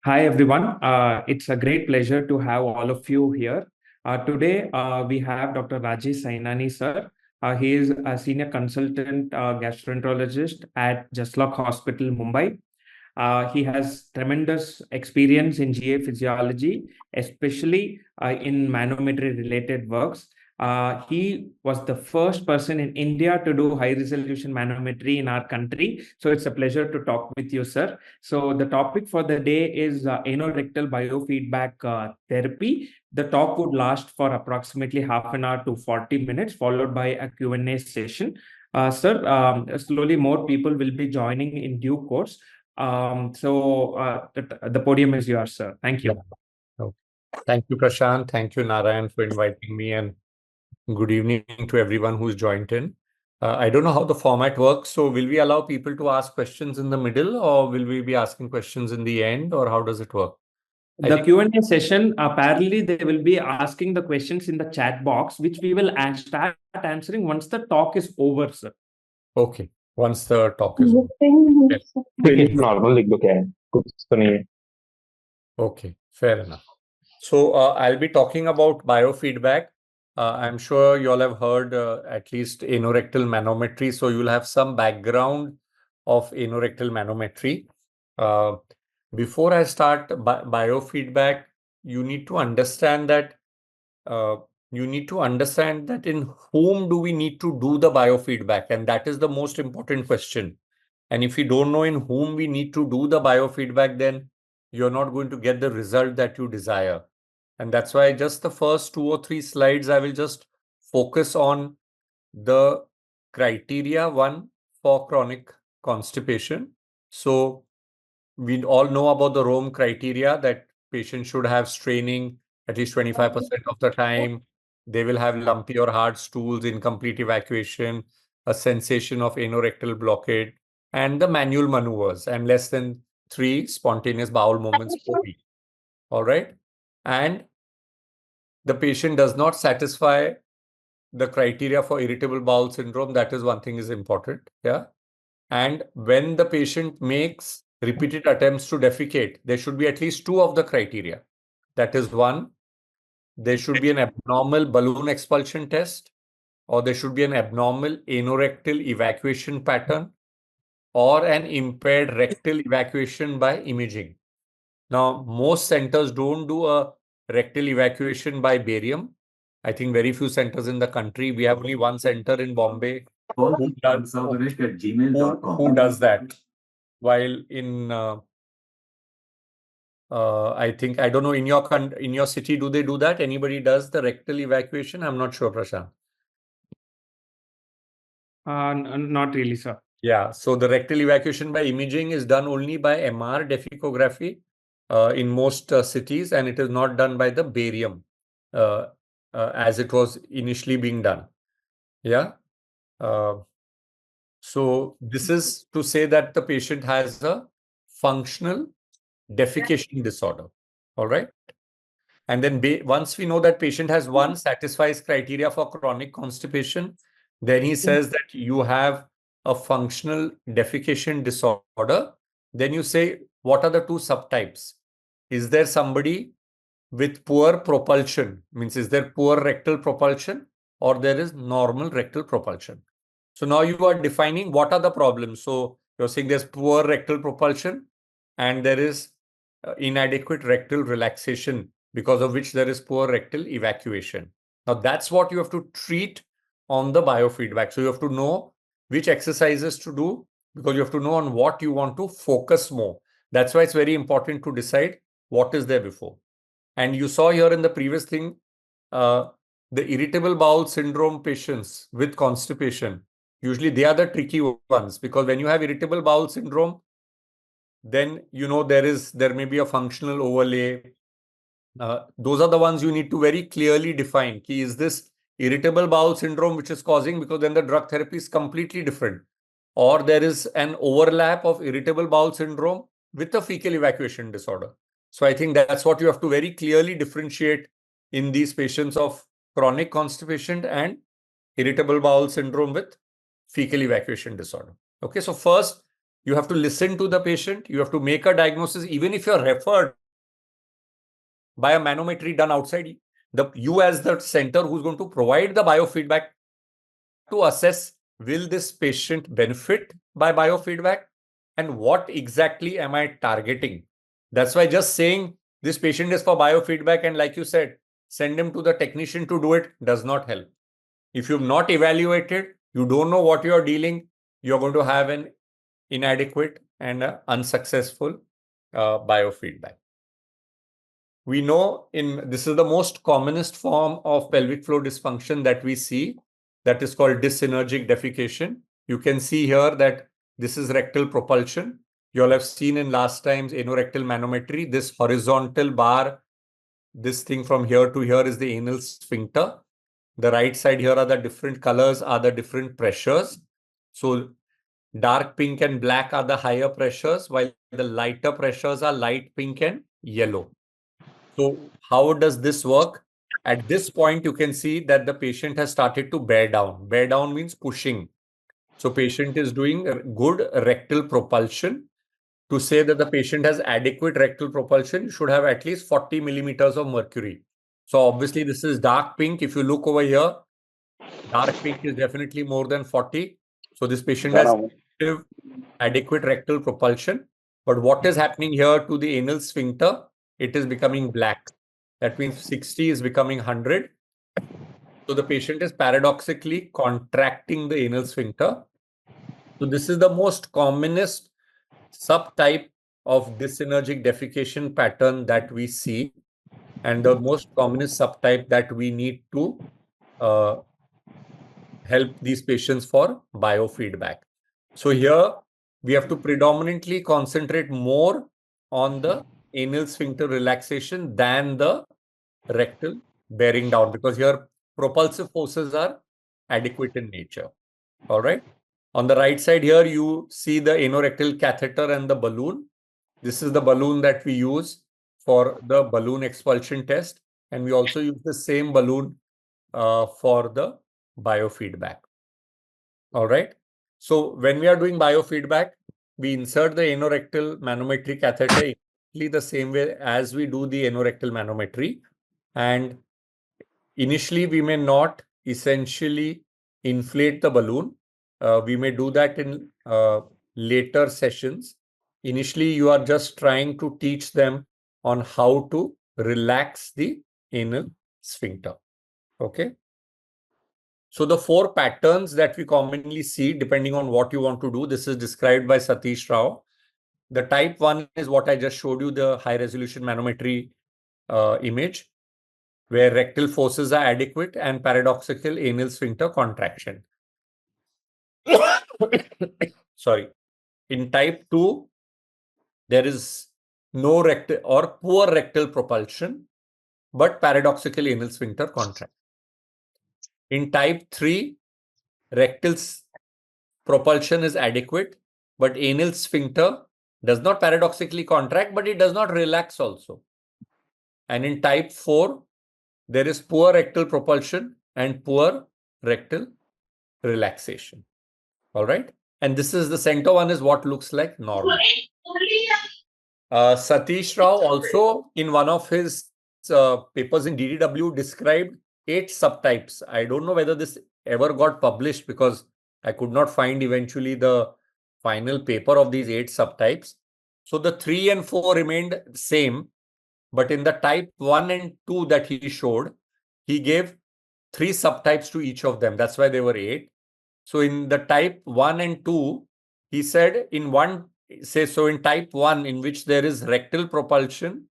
Hi, everyone. It's a great pleasure to have all of you here. Today, we have Dr. Rajesh Sainani, sir. He is a senior consultant gastroenterologist at Jaslock Hospital, Mumbai. He has tremendous experience in GA physiology, especially in manometry related works. He was the first person in India to do high resolution manometry in our country. So it's a pleasure to talk with you, sir. So the topic for the day is anorectal biofeedback therapy. The talk would last for approximately half an hour to 40 minutes, followed by a Q&A session. Sir, slowly more people will be joining in due course. The podium is yours, sir. Thank you. Okay. Thank you, Prashanth. Thank you, Narayan, for inviting me, and good evening to everyone who's joined in. I don't know how the format works, so will we allow people to ask questions in the middle, or will we be asking questions in the end, or how does it work? The Q&A session, apparently they will be asking the questions in the chat box, which we will start answering once the talk is over, sir. Okay, once the talk is over. Normal लिख दो क्या है कुछ तो नहीं है Okay, fair enough. So I'll be talking about biofeedback. I'm sure you all have heard at least anorectal manometry, so you'll have some background of anorectal manometry. Before I start biofeedback, you need to understand that in whom do we need to do the biofeedback, and that is the most important question. And if you don't know in whom we need to do the biofeedback, then you're not going to get the result that you desire. And that's why just the first 2 or 3 slides, I will just focus on the criteria, one for chronic constipation. So we all know about the Rome criteria that patients should have straining at least 25% of the time. They will have lumpy or hard stools, incomplete evacuation, a sensation of anorectal blockade, and the manual maneuvers, and less than 3 spontaneous bowel movements per week. All right. And the patient does not satisfy the criteria for irritable bowel syndrome. That is one thing is important. Yeah. And when the patient makes repeated attempts to defecate, there should be at least 2 of the criteria. That is, one, there should be an abnormal balloon expulsion test, or there should be an abnormal anorectal evacuation pattern, or an impaired rectal evacuation by imaging. Now, most centers don't do a rectal evacuation by barium. I think very few centers in the country. We have only one center in Bombay who does that. While in, I think, I don't know, in your city, do they do that? Anybody does the rectal evacuation? I'm not sure, Prashant. Not really, sir. Yeah, so the rectal evacuation by imaging is done only by MR defecography in most cities, and it is not done by the barium as it was initially being done. Yeah. So this is to say that the patient has a functional defecation disorder. All right. And then once we know that patient has one satisfies criteria for chronic constipation, then he says that you have a functional defecation disorder. Then you say, what are the 2 subtypes? Is there somebody with poor propulsion? Means, is there poor rectal propulsion, or there is normal rectal propulsion? So now you are defining what are the problems. So you're saying there's poor rectal propulsion and there is inadequate rectal relaxation, because of which there is poor rectal evacuation. Now that's what you have to treat on the biofeedback. So you have to know which exercises to do, because you have to know on what you want to focus more. That's why it's very important to decide what is there before. And you saw here in the previous thing, the irritable bowel syndrome patients with constipation, usually they are the tricky ones, because when you have irritable bowel syndrome, then there may be a functional overlay. Those are the ones you need to very clearly define. Is this irritable bowel syndrome which is causing, because then the drug therapy is completely different, or there is an overlap of irritable bowel syndrome with a fecal evacuation disorder. So I think that's what you have to very clearly differentiate in these patients of chronic constipation and irritable bowel syndrome with fecal evacuation disorder. Okay, so first You have to listen to the patient. You have to make a diagnosis, even if you're referred by a manometry done outside. You as the center who's going to provide the biofeedback to assess, will this patient benefit by biofeedback and what exactly am I targeting? That's why just saying this patient is for biofeedback and like you said, send him to the technician to do it does not help. If you've not evaluated, you don't know what you're dealing, you're going to have an inadequate and unsuccessful biofeedback. We know this is the most commonest form of pelvic floor dysfunction that we see, that is called dysenergic defecation. You can see here that this is rectal propulsion. You all have seen in last time's anorectal manometry, this horizontal bar, this thing from here to here is the anal sphincter. The right side here are the different colors, are the different pressures. So dark pink and black are the higher pressures, while the lighter pressures are light pink and yellow. So how does this work? At this point, you can see that the patient has started to bear down. Bear down means pushing. So patient is doing good rectal propulsion. To say that the patient has adequate rectal propulsion, you should have at least 40 millimeters of mercury. So obviously this is dark pink. If you look over here, dark pink is definitely more than 40. So this patient has adequate rectal propulsion. But what is happening here to the anal sphincter? It is becoming black. That means 60 is becoming 100. So the patient is paradoxically contracting the anal sphincter. So this is the most commonest subtype of dysenergic defecation pattern that we see, and the most commonest subtype that we need to help these patients for biofeedback. So here we have to predominantly concentrate more on the anal sphincter relaxation than the rectal bearing down, because here propulsive forces are adequate in nature. All right. On the right side here, you see the anorectal catheter and the balloon. This is the balloon that we use for the balloon expulsion test. And we also use the same balloon for the biofeedback. All right. So when we are doing biofeedback, we insert the anorectal manometry catheter exactly the same way as we do the anorectal manometry. And initially, we may not essentially inflate the balloon. We may do that in later sessions. Initially, you are just trying to teach them on how to relax the anal sphincter. Okay. So the 4 patterns that we commonly see, depending on what you want to do, this is described by Satish Rao. The type 1 is what I just showed you, the high resolution manometry image, where rectal forces are adequate and paradoxical anal sphincter contraction. Sorry. In type 2, there is no rectal or poor rectal propulsion, but paradoxical anal sphincter contraction. In type 3, rectal propulsion is adequate, but anal sphincter does not paradoxically contract, but it does not relax also. And in type 4, there is poor rectal propulsion and poor rectal relaxation. All right. And this is the center one is what looks like normal. Satish Rao also in one of his papers in DDW described 8 subtypes. I don't know whether this ever got published because I could not find eventually the final paper of these 8 subtypes. So the 3 and 4 remained same, but in the type 1 and 2 that he showed, he gave 3 subtypes to each of them. That's why they were 8. So in the type 1 and 2, he said in type 1, in which there is rectal propulsion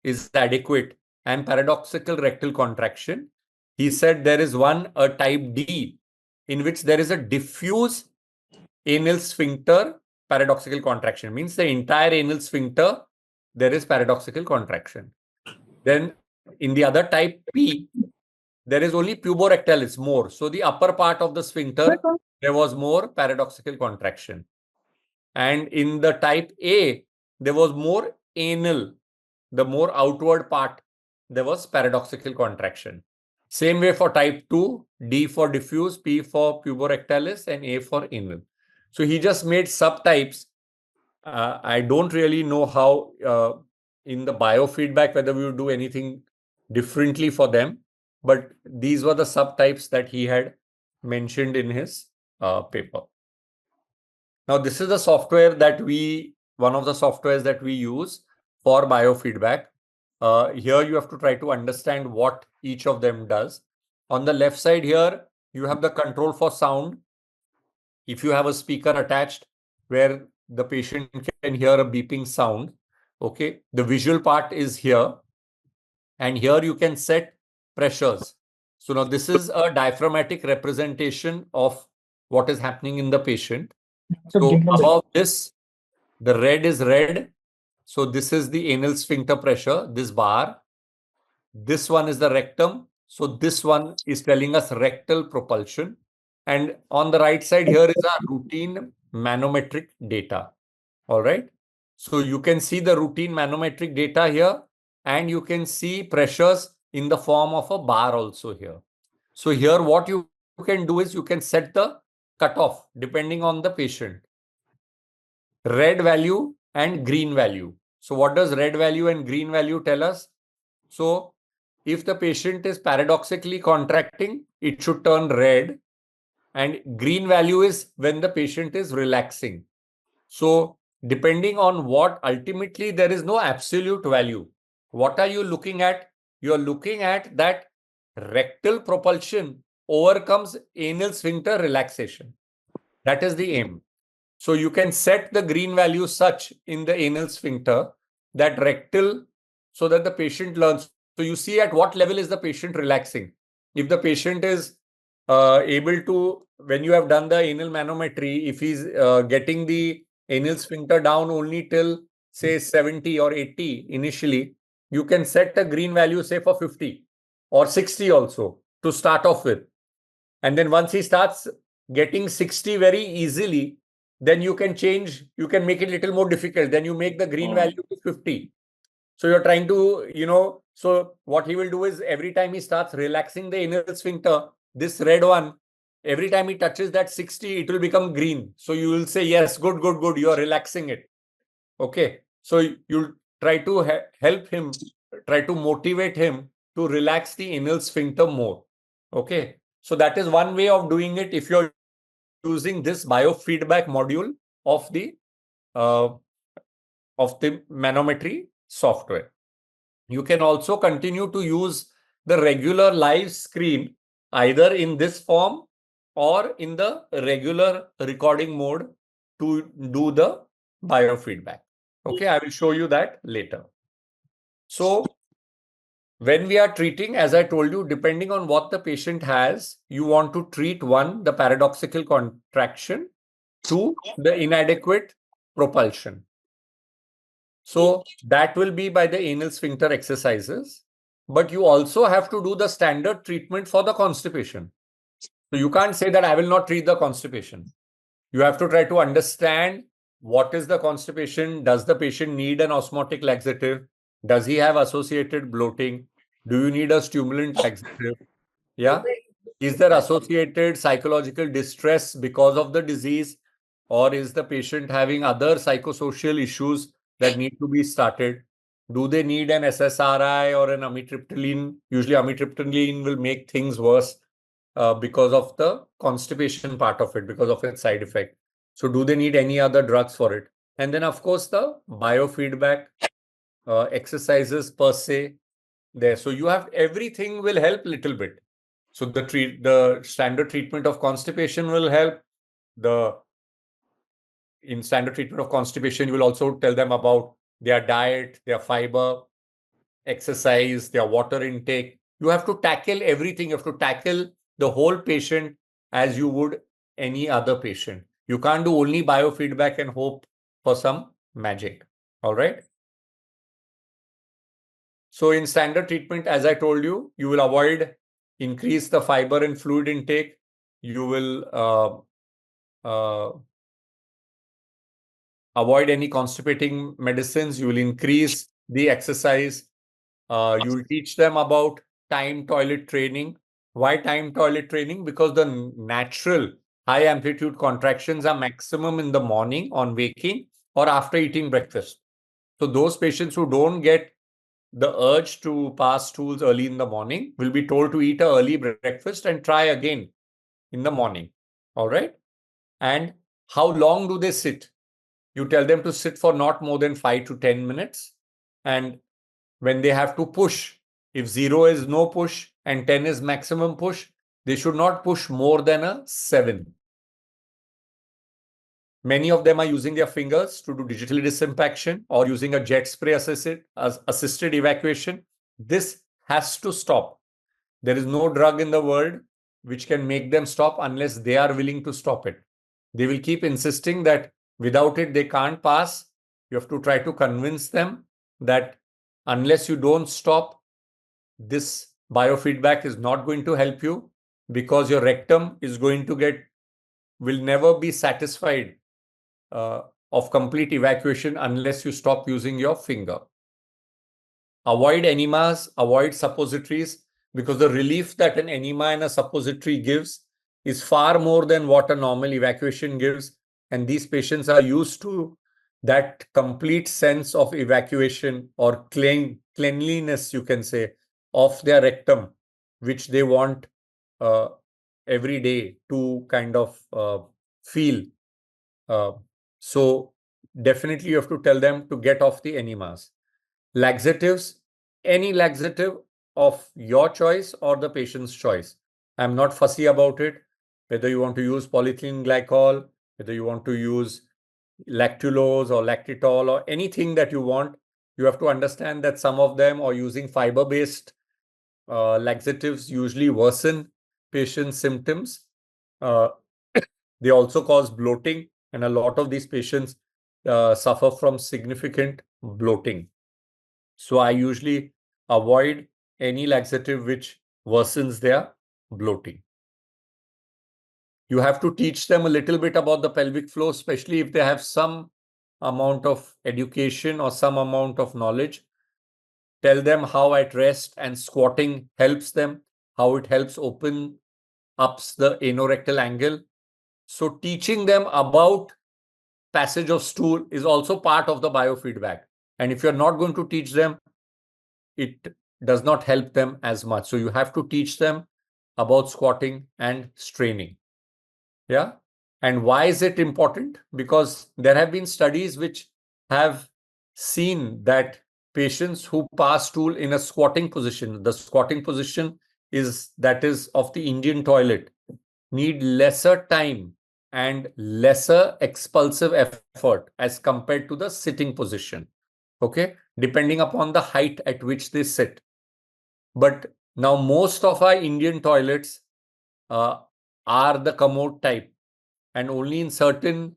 is adequate and paradoxical rectal contraction, he said there is a type D, in which there is a diffuse anal sphincter paradoxical contraction. Means the entire anal sphincter, there is paradoxical contraction. Then in the other type P, there is only puborectalis more. So the upper part of the sphincter, there was more paradoxical contraction. And in the type A, there was more anal, the more outward part, there was paradoxical contraction. Same way for type 2, D for diffuse, P for puborectalis, and A for anal. So he just made subtypes I don't really know how in the biofeedback whether we would do anything differently for them, but these were the subtypes that he had mentioned in his paper. Now, this is the software that one of the softwares that we use for biofeedback. Here you have to try to understand what each of them does. On the left side here, you have the control for sound. If you have a speaker attached where the patient can hear a beeping sound, okay, the visual part is here. And here you can set pressures. So now this is a diaphragmatic representation of what is happening in the patient. So above this, the red is red. So this is the anal sphincter pressure, this bar. This one is the rectum. So this one is telling us rectal propulsion. And on the right side here is our routine manometric data. All right. So you can see the routine manometric data here, and you can see pressures in the form of a bar also here. So here what you can do is you can set the cutoff depending on the patient. Red value and green value. So what does red value and green value tell us? So if the patient is paradoxically contracting, it should turn red, and green value is when the patient is relaxing. So depending on what, ultimately there is no absolute value. What are you looking at? You're looking at that rectal propulsion overcomes anal sphincter relaxation. That is the aim. So you can set the green value such in the anal sphincter that rectal, so that the patient learns. So you see at what level is the patient relaxing. If the patient is able to, when you have done the anal manometry, if he's getting the anal sphincter down only till say 70 or 80 initially, you can set a green value say for 50 or 60 also to start off with. And then once he starts getting 60 very easily, then you can change, you can make it a little more difficult. Then you make the green value to 50. So you're trying to, so what he will do is every time he starts relaxing the anal sphincter, this red one, every time he touches that 60, it will become green. So you will say, yes, good, good, good. You are relaxing it. Okay. So you'll try to help him, try to motivate him to relax the anal sphincter more. Okay. So that is one way of doing it if you're using this biofeedback module of the manometry software. You can also continue to use the regular live screen either in this form or in the regular recording mode to do the biofeedback. Okay, I will show you that later. So when we are treating, as I told you, depending on what the patient has, you want to treat one, the paradoxical contraction, two, the inadequate propulsion. So that will be by the anal sphincter exercises, but you also have to do the standard treatment for the constipation. So you can't say that I will not treat the constipation. You have to try to understand what is the constipation. Does the patient need an osmotic laxative? Does he have associated bloating? Do you need a stimulant laxative? Yeah. Is there associated psychological distress because of the disease? Or is the patient having other psychosocial issues that need to be started? Do they need an SSRI or an amitriptyline? Usually amitriptyline will make things worse because of the constipation part of it, because of its side effect. So do they need any other drugs for it? And then, of course, the biofeedback exercises per se there. So you have everything will help little bit. So the standard treatment of constipation will help. In standard treatment of constipation, you will also tell them about their diet, their fiber, exercise, their water intake. You have to tackle everything. You have to tackle the whole patient as you would any other patient. You can't do only biofeedback and hope for some magic. All right. So in standard treatment, as I told you, you will increase the fiber and fluid intake. You will avoid any constipating medicines. You will increase the exercise. You will teach them about time toilet training. Why time toilet training? Because the natural high amplitude contractions are maximum in the morning on waking or after eating breakfast. So those patients who don't get the urge to pass stools early in the morning will be told to eat an early breakfast and try again in the morning. All right. And how long do they sit? You tell them to sit for not more than 5 to 10 minutes. And when they have to push, if 0 is no push and 10 is maximum push, they should not push more than a 7. Many of them are using their fingers to do digital disimpaction or using a jet spray assisted evacuation. This has to stop. There is no drug in the world which can make them stop unless they are willing to stop it. They will keep insisting that without it, they can't pass. You have to try to convince them that unless you don't stop, this biofeedback is not going to help you, because your rectum is going to will never be satisfied of complete evacuation unless you stop using your finger. Avoid enemas, avoid suppositories, because the relief that an enema and a suppository gives is far more than what a normal evacuation gives. And these patients are used to that complete sense of evacuation or cleanliness, you can say, of their rectum, which they want every day to kind of feel. So definitely you have to tell them to get off the enemas. Laxatives, any laxative of your choice or the patient's choice. I'm not fussy about it. Whether you want to use polyethylene glycol, whether you want to use lactulose or lactitol or anything that you want, you have to understand that some of them are using fiber-based laxatives usually worsen patients' symptoms. They also cause bloating, and a lot of these patients suffer from significant bloating. So I usually avoid any laxative which worsens their bloating. You have to teach them a little bit about the pelvic floor, especially if they have some amount of education or some amount of knowledge. Tell them how at rest and squatting helps them, how it helps open ups the anorectal angle. So teaching them about passage of stool is also part of the biofeedback. And if you're not going to teach them, it does not help them as much. So you have to teach them about squatting and straining. Yeah. And why is it important? Because there have been studies which have seen that patients who pass stool in a squatting position, the squatting position is of the Indian toilet, need lesser time and lesser expulsive effort as compared to the sitting position. Okay, depending upon the height at which they sit. But now most of our Indian toilets are the commode type, and only in certain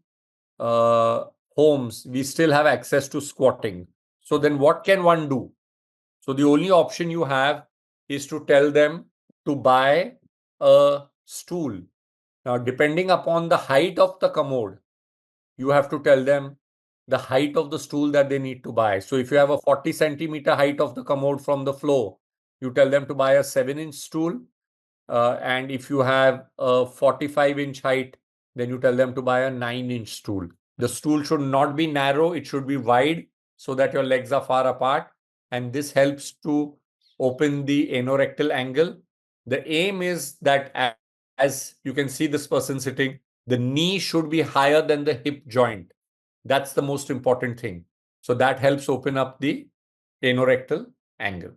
homes we still have access to squatting. So then what can one do? So the only option you have is to tell them to buy a stool. Now, depending upon the height of the commode, you have to tell them the height of the stool that they need to buy. So if you have a 40 centimeter height of the commode from the floor, you tell them to buy a 7-inch stool. And if you have a 45-inch height, then you tell them to buy a 9-inch stool. The stool should not be narrow. It should be wide so that your legs are far apart. And this helps to open the anorectal angle. The aim is that as you can see this person sitting, the knee should be higher than the hip joint. That's the most important thing. So that helps open up the anorectal angle.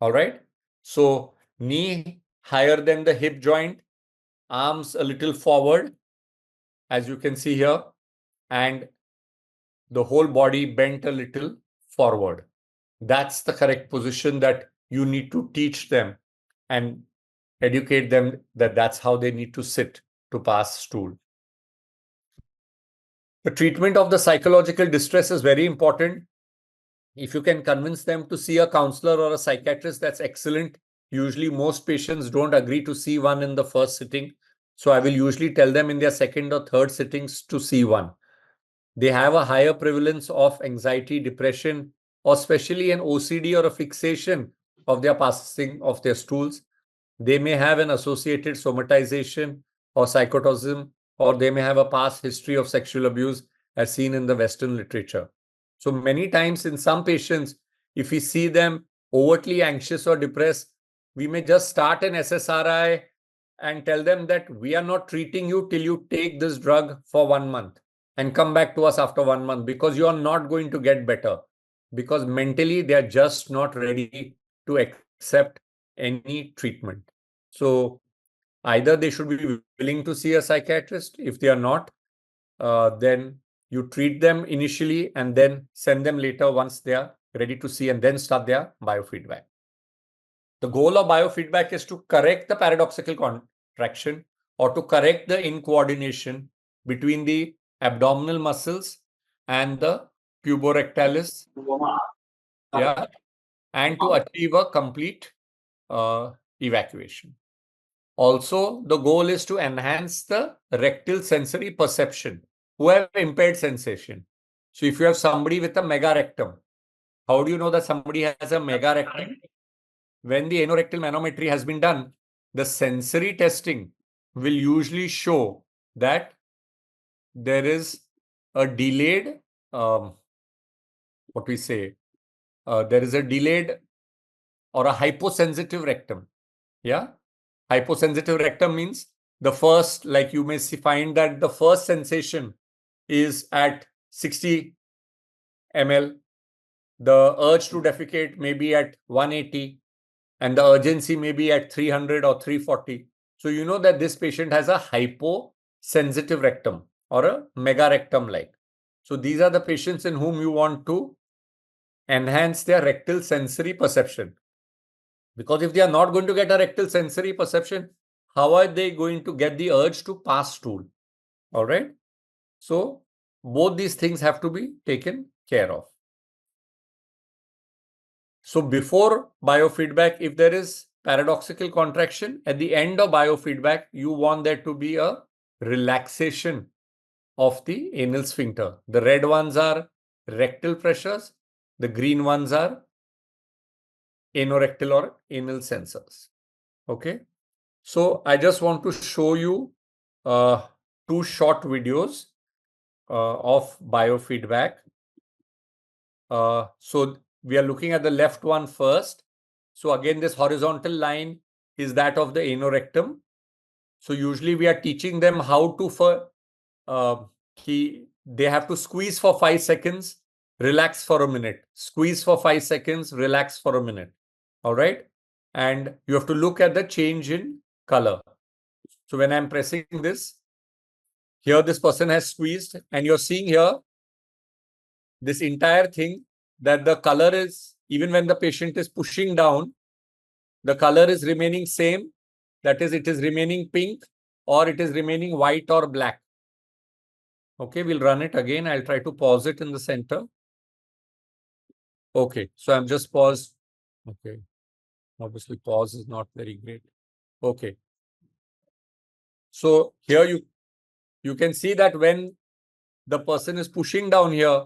All right. So knee higher than the hip joint, arms a little forward, as you can see here, and the whole body bent a little forward. That's the correct position that you need to teach them and educate them that that's how they need to sit to pass stool. The treatment of the psychological distress is very important. If you can convince them to see a counselor or a psychiatrist, that's excellent. Usually most patients don't agree to see one in the first sitting. So I will usually tell them in their second or third sittings to see one. They have a higher prevalence of anxiety, depression, or especially an OCD or a fixation of their passing of their stools. They may have an associated somatization or psychotism, or they may have a past history of sexual abuse. as seen in the Western literature. So many times in some patients, if we see them overtly anxious or depressed, we may just start an SSRI and tell them that we are not treating you till you take this drug for 1 month and come back to us after 1 month, because you are not going to get better, because mentally they are just not ready to accept any treatment. So either they should be willing to see a psychiatrist. If they are not, then you treat them initially and then send them later once they are ready to see, and then start their biofeedback. The goal of biofeedback is to correct the paradoxical contraction or to correct the incoordination between the abdominal muscles and the puborectalis, yeah, and to achieve a complete evacuation. Also, the goal is to enhance the rectal sensory perception who have impaired sensation. So if you have somebody with a megarectum, how do you know that somebody has a megarectum? When the anorectal manometry has been done, the sensory testing will usually show that there is a delayed, what we say, there is a delayed or a hyposensitive rectum. Yeah. Hyposensitive rectum means the first, like you may find that the first sensation is at 60 ml. The urge to defecate may be at 180 and the urgency may be at 300 or 340. So you know that this patient has a hyposensitive rectum or a megarectum like. So these are the patients in whom you want to enhance their rectal sensory perception. Because if they are not going to get a rectal sensory perception, how are they going to get the urge to pass stool? All right. So both these things have to be taken care of. So before biofeedback, if there is paradoxical contraction, at the end of biofeedback, you want there to be a relaxation of the anal sphincter. The red ones are rectal pressures. The green ones are anorectal or anal sensors. Okay. So I just want to show you two short videos of biofeedback. So we are looking at the left one first. So again, this horizontal line is that of the anorectum. So usually we are teaching them how to they have to squeeze for 5 seconds, relax for a minute, squeeze for 5 seconds, relax for a minute. All right. And you have to look at the change in color. So when I'm pressing this, here this person has squeezed and you're seeing here this entire thing that the color is, even when the patient is pushing down, the color is remaining same. That is, it is remaining pink or it is remaining white or black. Okay, we'll run it again. I'll try to pause it in the center. Okay, so I'm just paused. Okay, obviously pause is not very great. Okay. So here you can see that when the person is pushing down here,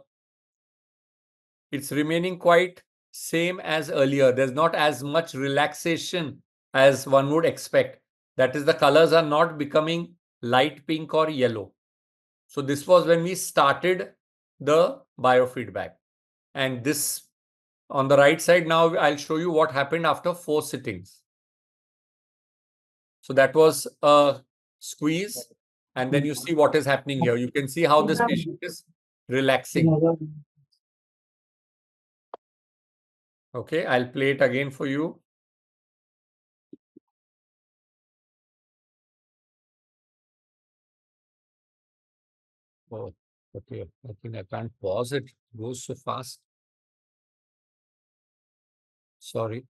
it's remaining quite same as earlier. There's not as much relaxation as one would expect. That is, the colors are not becoming light pink or yellow. So this was when we started the biofeedback. And this on the right side, now I'll show you what happened after 4 sittings. So that was a squeeze. And then you see what is happening here. You can see how this patient is relaxing. Okay, I'll play it again for you. Oh, okay. I think I can't pause it. It goes so fast. Sorry.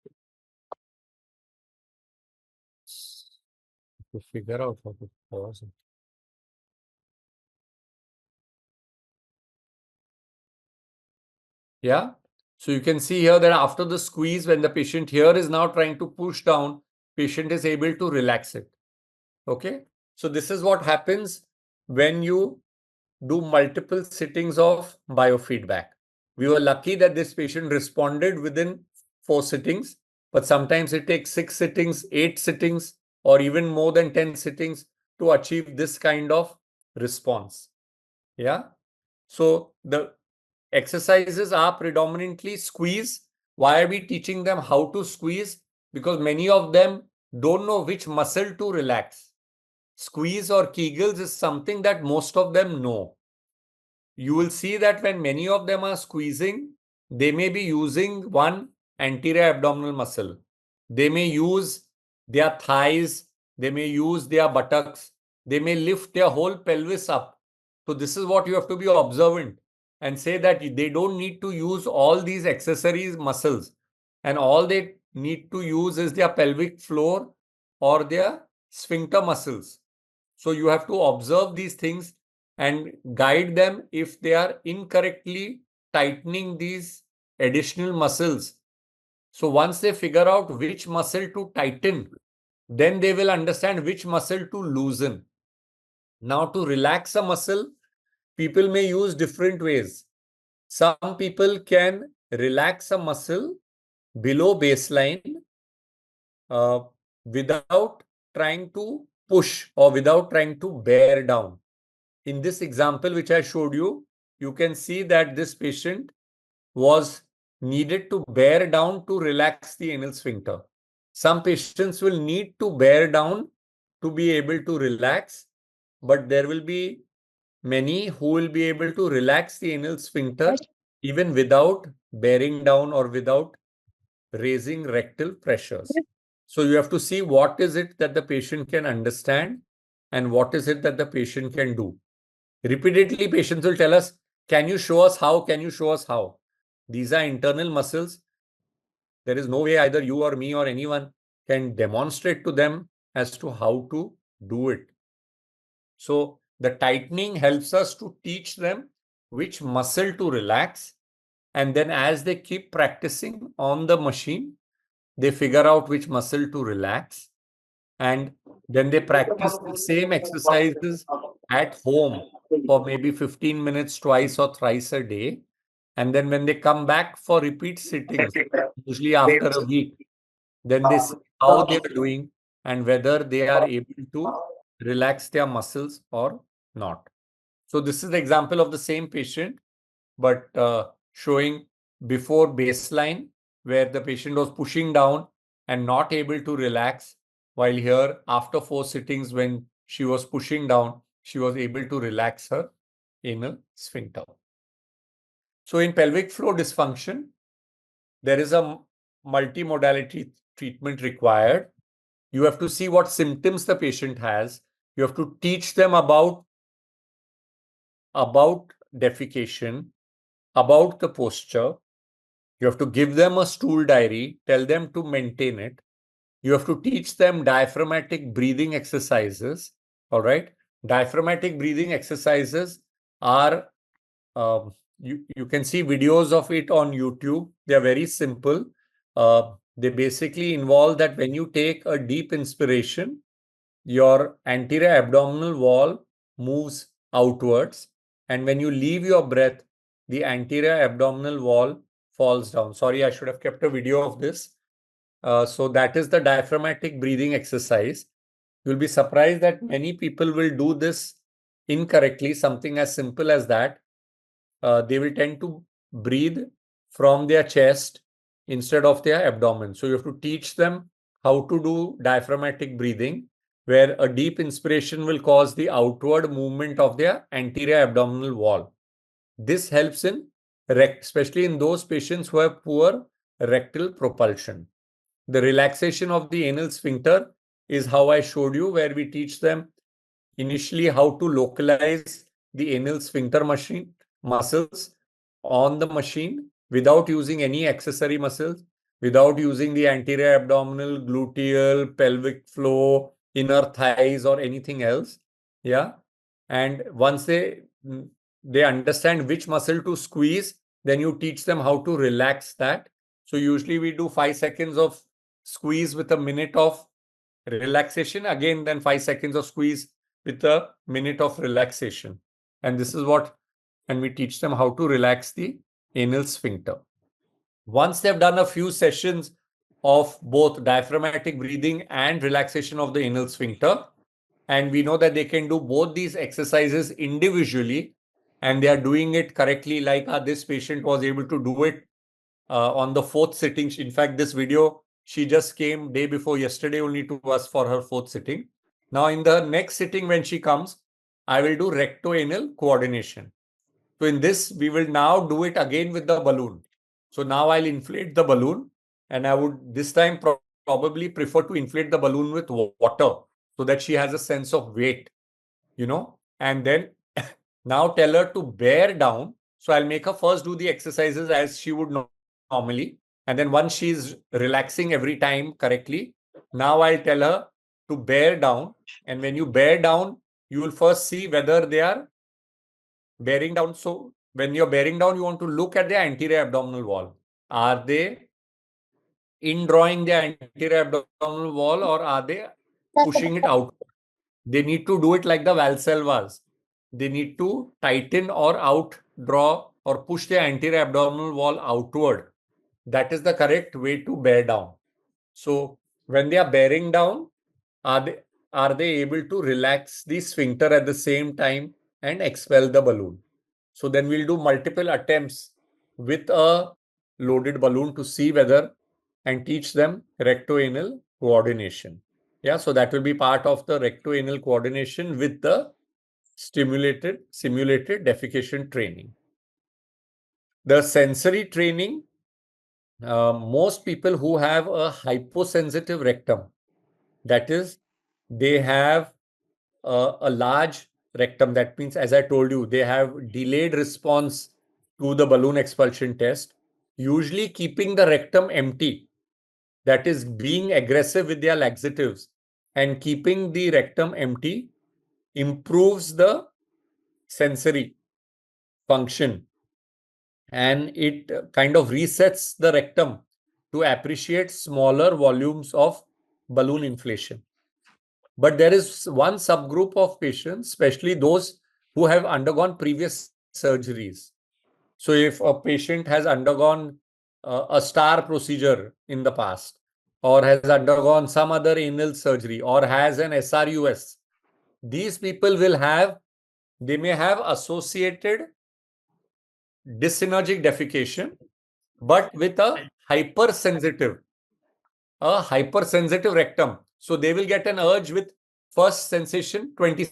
To figure out how to pause it. Yeah. So you can see here that after the squeeze, when the patient here is now trying to push down, patient is able to relax it. Okay. So this is what happens when you do multiple sittings of biofeedback. We were lucky that this patient responded within 4 sittings, but sometimes it takes 6 sittings, 8 sittings, or even more than 10 sittings to achieve this kind of response. Yeah. So the exercises are predominantly squeeze. Why are we teaching them how to squeeze? Because many of them don't know which muscle to relax. Squeeze or Kegels is something that most of them know. You will see that when many of them are squeezing, they may be using one anterior abdominal muscle. They may use their thighs, they may use their buttocks, they may lift their whole pelvis up. So this is what you have to be observant and say that they don't need to use all these accessories muscles, and all they need to use is their pelvic floor or their sphincter muscles. So you have to observe these things and guide them if they are incorrectly tightening these additional muscles. So once they figure out which muscle to tighten, then they will understand which muscle to loosen. Now, to relax a muscle, people may use different ways. Some people can relax a muscle below baseline without trying to push or without trying to bear down. In this example which I showed you, you can see that this patient was needed to bear down to relax the anal sphincter. Some patients will need to bear down to be able to relax, but there will be many who will be able to relax the anal sphincter even without bearing down or without raising rectal pressures. So you have to see what is it that the patient can understand and what is it that the patient can do. Repeatedly, patients will tell us, can you show us how? Can you show us how? These are internal muscles. There is no way either you or me or anyone can demonstrate to them as to how to do it. So the tightening helps us to teach them which muscle to relax. And then as they keep practicing on the machine, they figure out which muscle to relax. And then they practice the same exercises at home for maybe 15 minutes twice or thrice a day. And then when they come back for repeat sittings, usually after a week, then they see how they are doing and whether they are able to relax their muscles or not. So this is the example of the same patient, but showing before baseline where the patient was pushing down and not able to relax, while here after 4 sittings when she was pushing down, she was able to relax her anal sphincter. So in pelvic floor dysfunction, there is a multimodality treatment required. You have to see what symptoms the patient has. You have to teach them about defecation, about the posture. You have to give them a stool diary, tell them to maintain it. You have to teach them diaphragmatic breathing exercises. All right. Diaphragmatic breathing exercises are, you can see videos of it on YouTube. They are very simple. They basically involve that when you take a deep inspiration, your anterior abdominal wall moves outwards. And when you leave your breath, the anterior abdominal wall falls down. Sorry, I should have kept a video of this. So that is the diaphragmatic breathing exercise. You'll be surprised that many people will do this incorrectly, something as simple as that. They will tend to breathe from their chest instead of their abdomen. So you have to teach them how to do diaphragmatic breathing, where a deep inspiration will cause the outward movement of their anterior abdominal wall. This helps in especially in those patients who have poor rectal propulsion. The relaxation of the anal sphincter is how I showed you, where we teach them initially how to localize the anal sphincter muscles on the machine without using any accessory muscles, without using the anterior abdominal, gluteal, pelvic floor, inner thighs, or anything else. Yeah. And once they understand which muscle to squeeze, then you teach them how to relax that. So usually we do 5 seconds of squeeze with a minute of relaxation, again then 5 seconds of squeeze with a minute of relaxation. And this is what, and we teach them how to relax the anal sphincter. Once they've done a few sessions of both diaphragmatic breathing and relaxation of the anal sphincter, and we know that they can do both these exercises individually, and they are doing it correctly, like this patient was able to do it on the 4th sitting. In fact, this video, she just came day before yesterday only to us for her 4th sitting. Now, in the next sitting when she comes, I will do rectoanal coordination. So in this, we will now do it again with the balloon. So now I'll inflate the balloon, and I would this time probably prefer to inflate the balloon with water so that she has a sense of weight, and then now tell her to bear down. So I'll make her first do the exercises as she would normally. And then once she's relaxing every time correctly, now I'll tell her to bear down. And when you bear down, you will first see whether they are bearing down. So when you're bearing down, you want to look at the anterior abdominal wall. Are they indrawing the anterior abdominal wall, or are they pushing it out? They need to do it like the Valsalvas. They need to tighten or outdraw or push the anterior abdominal wall outward. That is the correct way to bear down. So when they are bearing down, are they able to relax the sphincter at the same time and expel the balloon? So then we'll do multiple attempts with a loaded balloon to see whether, and teach them rectoanal coordination. Yeah, so that will be part of the rectoanal coordination with the simulated defecation training. The sensory training, most people who have a hyposensitive rectum, that is, they have a large rectum. That means, as I told you, they have delayed response to the balloon expulsion test, usually keeping the rectum empty. That is, being aggressive with their laxatives and keeping the rectum empty improves the sensory function, and it kind of resets the rectum to appreciate smaller volumes of balloon inflation. But there is one subgroup of patients, especially those who have undergone previous surgeries. So if a patient has undergone a star procedure in the past, or has undergone some other anal surgery, or has an SRUS, these people they may have associated dyssynergic defecation, but with a hypersensitive rectum. So they will get an urge with first sensation 20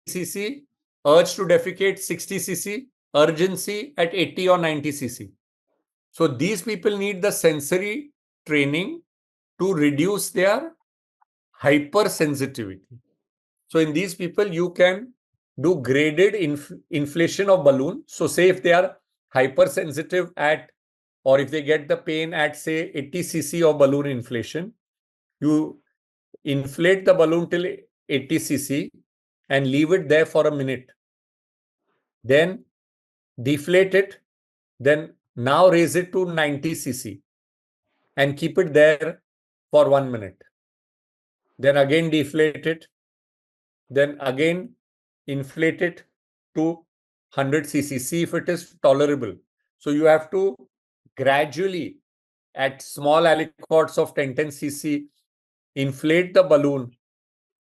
cc, urge to defecate 60 cc, urgency at 80 or 90 cc. So these people need the sensory training to reduce their hypersensitivity. So in these people, you can do graded inflation of balloon. So say if they are hypersensitive or if they get the pain at say 80 cc of balloon inflation, you inflate the balloon till 80 cc and leave it there for a minute. Then deflate it. Then now raise it to 90 cc and keep it there for 1 minute. Then again deflate it. Then again inflate it to 100 cc. See if it is tolerable. So you have to gradually, at small aliquots of 10 cc, inflate the balloon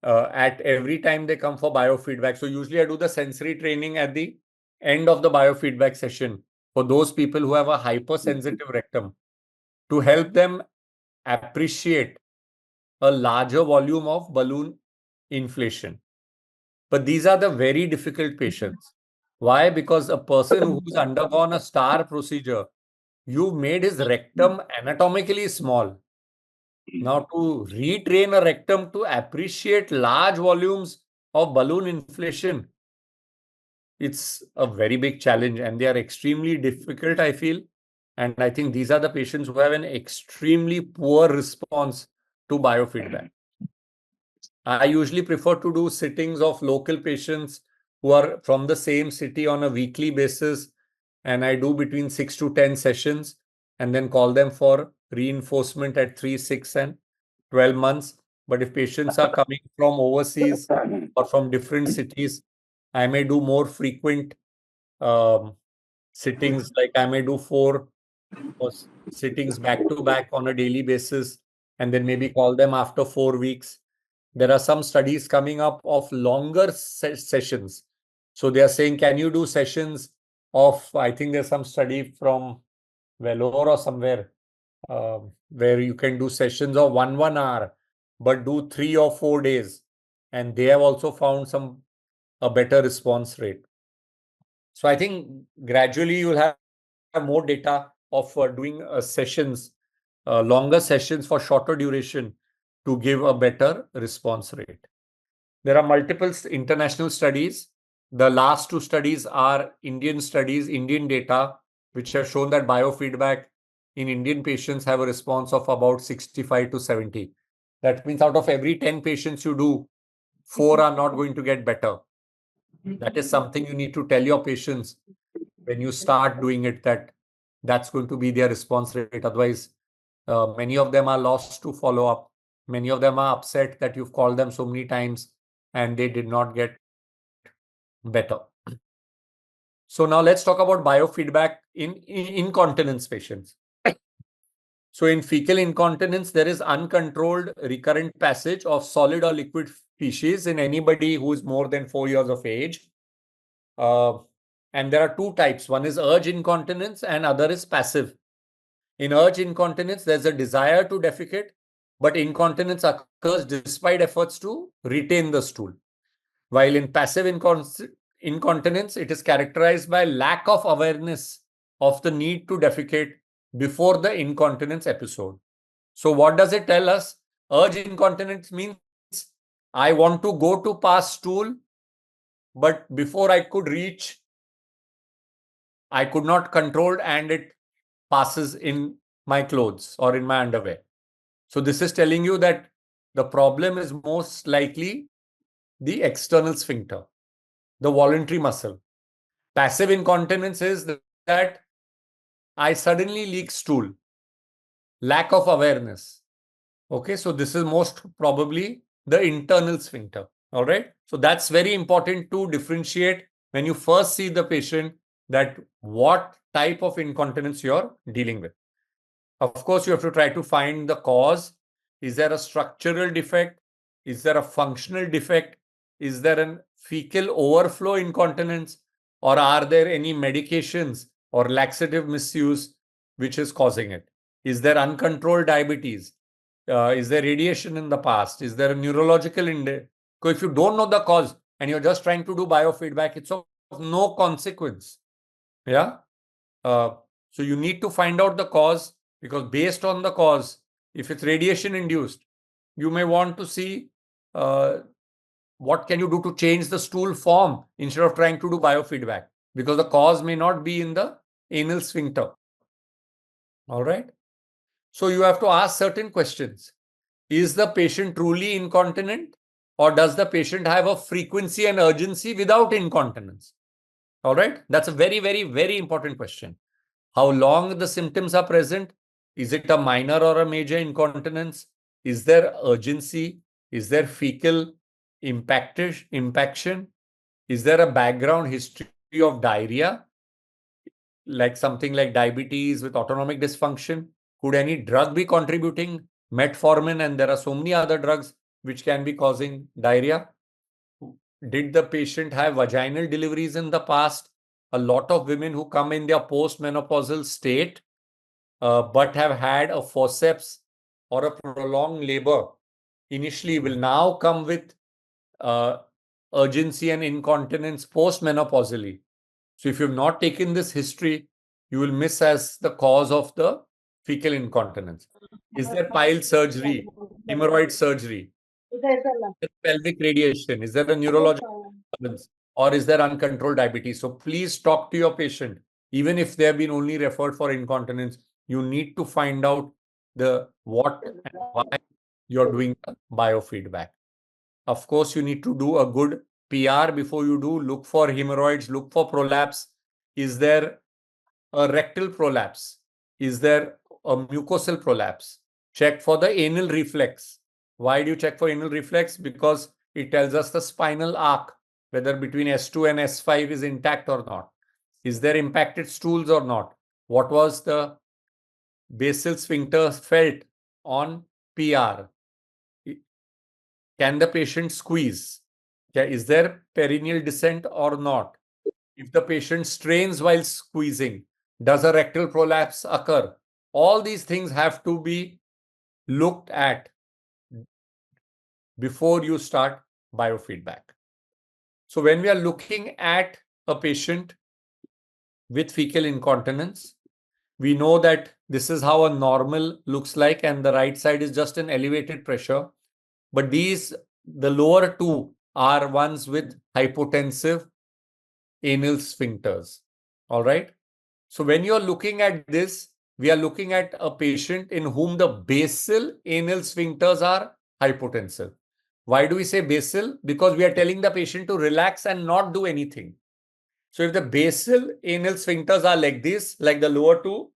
at every time they come for biofeedback. So usually I do the sensory training at the end of the biofeedback session for those people who have a hypersensitive rectum, to help them appreciate a larger volume of balloon inflation. But these are the very difficult patients. Why? Because a person who's undergone a star procedure, you made his rectum anatomically small. Now, to retrain a rectum to appreciate large volumes of balloon inflation, it's a very big challenge, and they are extremely difficult, I feel. And I think these are the patients who have an extremely poor response to biofeedback. I usually prefer to do sittings of local patients who are from the same city on a weekly basis, and I do between 6 to 10 sessions and then call them for reinforcement at 3, 6, and 12 months. But if patients are coming from overseas or from different cities, I may do more frequent sittings, like I may do 4 sittings back to back on a daily basis, and then maybe call them after 4 weeks. There are some studies coming up of longer sessions, So they are saying, can you do sessions of, I think there's some study from Vellore or somewhere, where you can do sessions of 1 hour, but do 3 or 4 days. And they have also found a better response rate. So I think gradually you'll have more data of doing sessions, longer sessions for shorter duration to give a better response rate. There are multiple international studies. The last 2 studies are Indian studies, Indian data, which have shown that biofeedback in Indian patients have a response of about 65 to 70. That means out of every 10 patients you do, 4 are not going to get better. That is something you need to tell your patients when you start doing it, that that's going to be their response rate. Otherwise, many of them are lost to follow up. Many of them are upset that you've called them so many times and they did not get better. So now let's talk about biofeedback in incontinence patients. So in fecal incontinence, there is uncontrolled recurrent passage of solid or liquid feces in anybody who is more than 4 years of age. And there are 2 types. One is urge incontinence and other is passive. In urge incontinence, there's a desire to defecate, but incontinence occurs despite efforts to retain the stool. While in passive incontinence, it is characterized by lack of awareness of the need to defecate before the incontinence episode. So what does it tell us? Urge incontinence means I want to go to pass stool, but before I could reach, I could not control and it passes in my clothes or in my underwear. So this is telling you that the problem is most likely the external sphincter, the voluntary muscle. Passive incontinence is that I suddenly leak stool, lack of awareness. Okay, so this is most probably the internal sphincter. All right, so that's very important to differentiate when you first see the patient, that what type of incontinence you're dealing with. Of course, you have to try to find the cause. Is there a structural defect? Is there a functional defect? Is there a fecal overflow incontinence? Or are there any medications or laxative misuse which is causing it? Is there uncontrolled diabetes? Is there radiation in the past? Is there a neurological index? So if you don't know the cause and you're just trying to do biofeedback, it's of no consequence. Yeah. So you need to find out the cause, because based on the cause, if it's radiation induced, you may want to see what can you do to change the stool form instead of trying to do biofeedback, because the cause may not be in the anal sphincter. All right. So you have to ask certain questions. Is the patient truly incontinent, or does the patient have a frequency and urgency without incontinence? All right. That's a very, very, very important question. How long the symptoms are present? Is it a minor or a major incontinence? Is there urgency? Is there fecal impaction? Is there a background history of diarrhea, like something like diabetes with autonomic dysfunction? Could any drug be contributing? Metformin, and there are so many other drugs which can be causing diarrhea. Did the patient have vaginal deliveries in the past? A lot of women who come in their postmenopausal state, but have had a forceps or a prolonged labor initially, will now come with urgency and incontinence postmenopausally. So if you've not taken this history, you will miss as the cause of the fecal incontinence. Is there pile surgery, hemorrhoid surgery, pelvic radiation? Is there a neurological disturbance, or is there uncontrolled diabetes? So please talk to your patient. Even if they have been only referred for incontinence, you need to find out the what and why you're doing the biofeedback. Of course, you need to do a good PR before you do. Look for hemorrhoids, look for prolapse. Is there a rectal prolapse? Is there a mucosal prolapse? Check for the anal reflex. Why do you check for anal reflex? Because it tells us the spinal arc, whether between S2 and S5 is intact or not. Is there impacted stools or not? What was the basal sphincter felt on PR? Can the patient squeeze? Is there perineal descent or not? If the patient strains while squeezing, does a rectal prolapse occur? All these things have to be looked at before you start biofeedback. So when we are looking at a patient with fecal incontinence, we know that this is how a normal looks like, and the right side is just an elevated pressure. But the lower two are ones with hypotensive anal sphincters. All right. So when you're looking at this, we are looking at a patient in whom the basal anal sphincters are hypotensive. Why do we say basal? Because we are telling the patient to relax and not do anything. So if the basal anal sphincters are like this, like the lower two,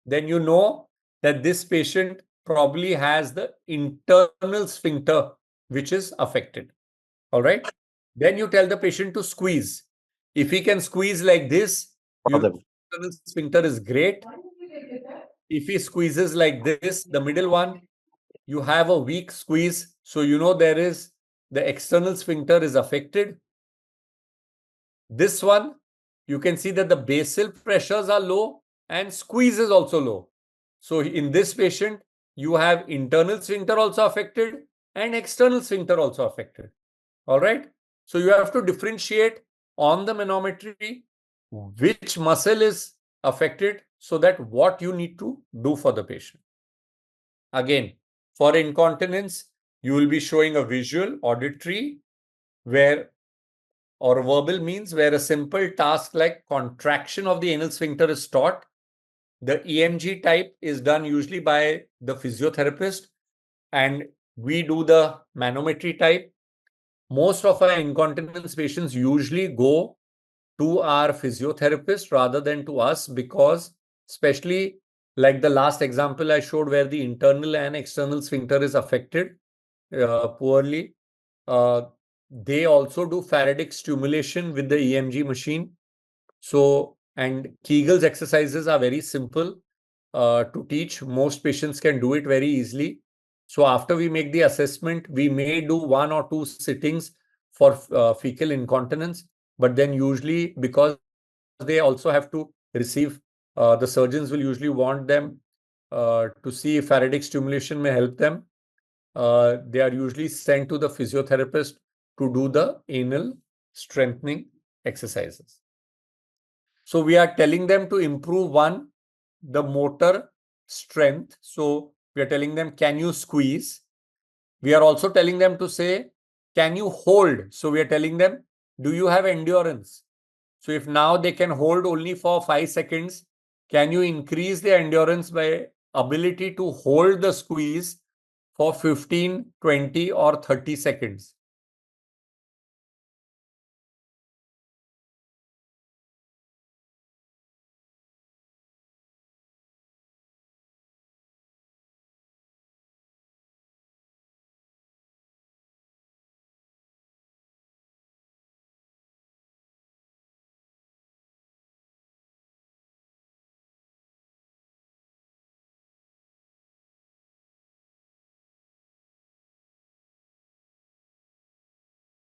then you know that this patient probably has the internal sphincter which is affected. All right. Then you tell the patient to squeeze. If he can squeeze like this, your internal sphincter is great. If he squeezes like this, the middle one, you have a weak squeeze. So you know the external sphincter is affected. This one, you can see that the basal pressures are low and squeeze is also low. So in this patient, you have internal sphincter also affected and external sphincter also affected. All right. So you have to differentiate on the manometry which muscle is affected so that what you need to do for the patient. Again, for incontinence, you will be showing a visual, auditory, or verbal means where a simple task like contraction of the anal sphincter is taught. The EMG type is done usually by the physiotherapist, and we do the manometry type. Most of our incontinence patients usually go to our physiotherapist rather than to us, because especially like the last example I showed where the internal and external sphincter is affected poorly, they also do Faradic stimulation with the EMG machine. So, and Kegel's exercises are very simple to teach. Most patients can do it very easily. So after we make the assessment, we may do 1 or 2 sittings for fecal incontinence, but then usually because they also have to receive, the surgeons will usually want them to see if Faradic stimulation may help them. They are usually sent to the physiotherapist to do the anal strengthening exercises. So we are telling them to improve the motor strength. So we are telling them, can you squeeze? We are also telling them to say, can you hold? So we are telling them, do you have endurance? So if now they can hold only for 5 seconds, can you increase the endurance by ability to hold the squeeze for 15, 20 or 30 seconds?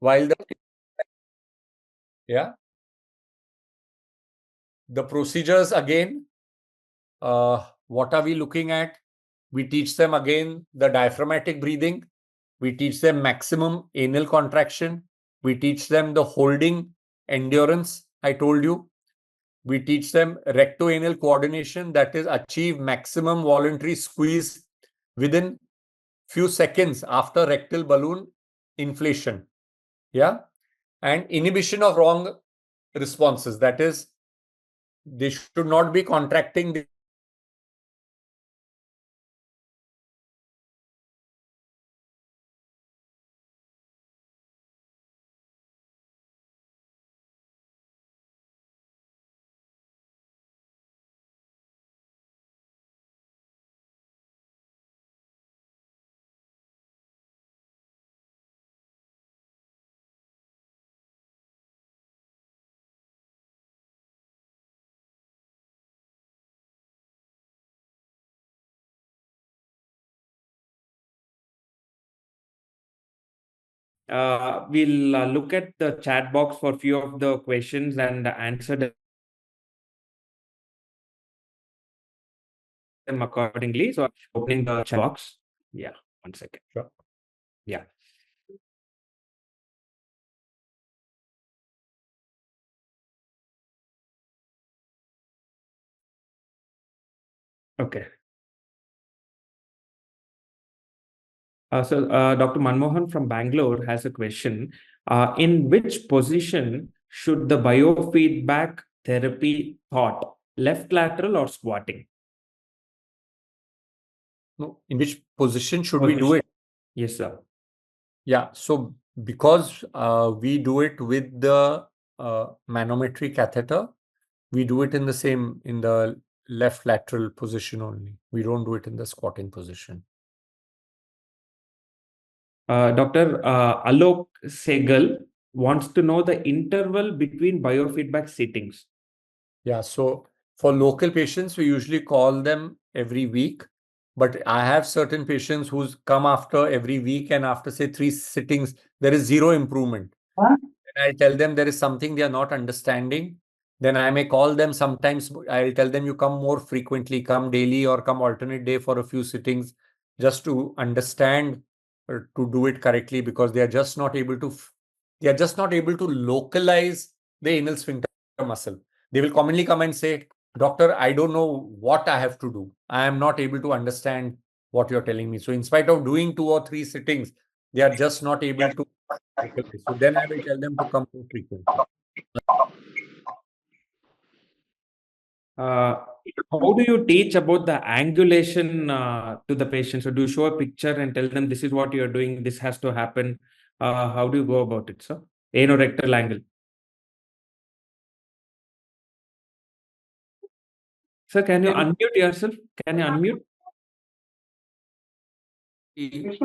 While the procedures again, what are we looking at? We teach them again the diaphragmatic breathing. We teach them maximum anal contraction. We teach them the holding endurance, I told you. We teach them rectoanal coordination, that is achieve maximum voluntary squeeze within few seconds after rectal balloon inflation. Yeah. And inhibition of wrong responses, that is they should not be contracting We'll look at the chat box for a few of the questions and answer them accordingly. So, opening the chat box. Yeah, 1 second. Sure. Yeah. Okay. Dr. Manmohan from Bangalore has a question. In which position should the biofeedback therapy thought? Left lateral or squatting? No, in which position should we do it? Yes, sir. Yeah, so because we do it with the manometry catheter, we do it in the left lateral position only. We don't do it in the squatting position. Dr. Alok Segal wants to know the interval between biofeedback sittings. Yeah, so for local patients, we usually call them every week. But I have certain patients who's come after every week, and after say 3 sittings, there is zero improvement. And I tell them there is something they are not understanding. Then I may call them sometimes. I'll tell them you come more frequently, come daily or come alternate day for a few sittings, just to understand or to do it correctly, because they are just not able to localize the anal sphincter muscle. They will commonly come and say, Doctor, I don't know what I have to do. I am not able to understand what you're telling me. So in spite of doing 2 or 3 sittings, they are just not able to localize. So then I will tell them to come more frequently. How do you teach about the angulation to the patient? So do you show a picture and tell them this is what you're doing, this has to happen? How do you go about it, sir? Anorectal angle. Sir, can you unmute yourself? Can you unmute? It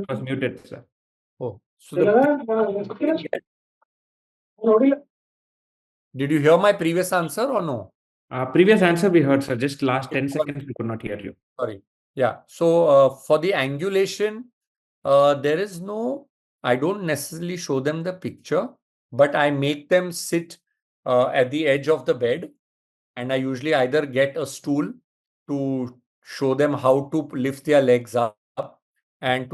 was muted, sir. Oh, so did you hear my previous answer or no? Previous answer we heard, sir. Just last 10 seconds, we could not hear you. Sorry. Yeah. So for the angulation, there is no, I don't necessarily show them the picture, but I make them sit at the edge of the bed. And I usually either get a stool to show them how to lift their legs up, and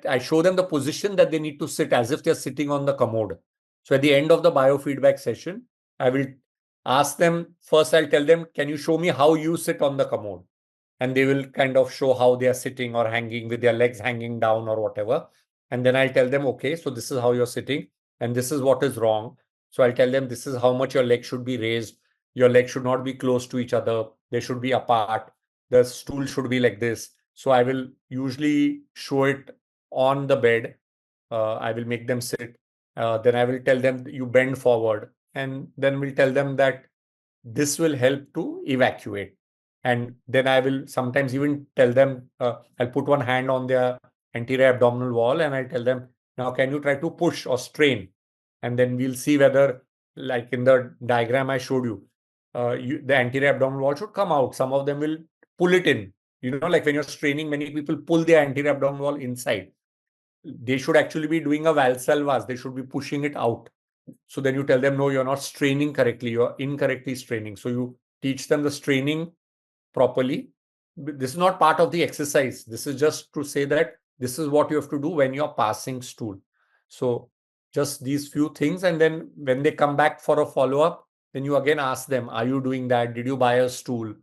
I show them the position that they need to sit as if they're sitting on the commode. So at the end of the biofeedback session, I will ask them, first I'll tell them, can you show me how you sit on the commode? And they will kind of show how they are sitting or hanging with their legs hanging down or whatever. And then I'll tell them, okay, so this is how you're sitting and this is what is wrong. So I'll tell them this is how much your leg should be raised. Your legs should not be close to each other. They should be apart. The stool should be like this. So I will usually show it on the bed. I will make them sit. Then I will tell them you bend forward, and then we'll tell them that this will help to evacuate. And then I will sometimes even tell them, I'll put one hand on their anterior abdominal wall and I'll tell them, now can you try to push or strain? And then we'll see whether, like in the diagram I showed you, the anterior abdominal wall should come out. Some of them will pull it in. Like when you're straining, many people pull their anterior abdominal wall inside. They should actually be doing a Valsalvas. They should be pushing it out. So then you tell them, no, you're not straining correctly. You're incorrectly straining. So you teach them the straining properly. This is not part of the exercise. This is just to say that this is what you have to do when you're passing stool. So just these few things. And then when they come back for a follow-up, then you again ask them, are you doing that? Did you buy a stool?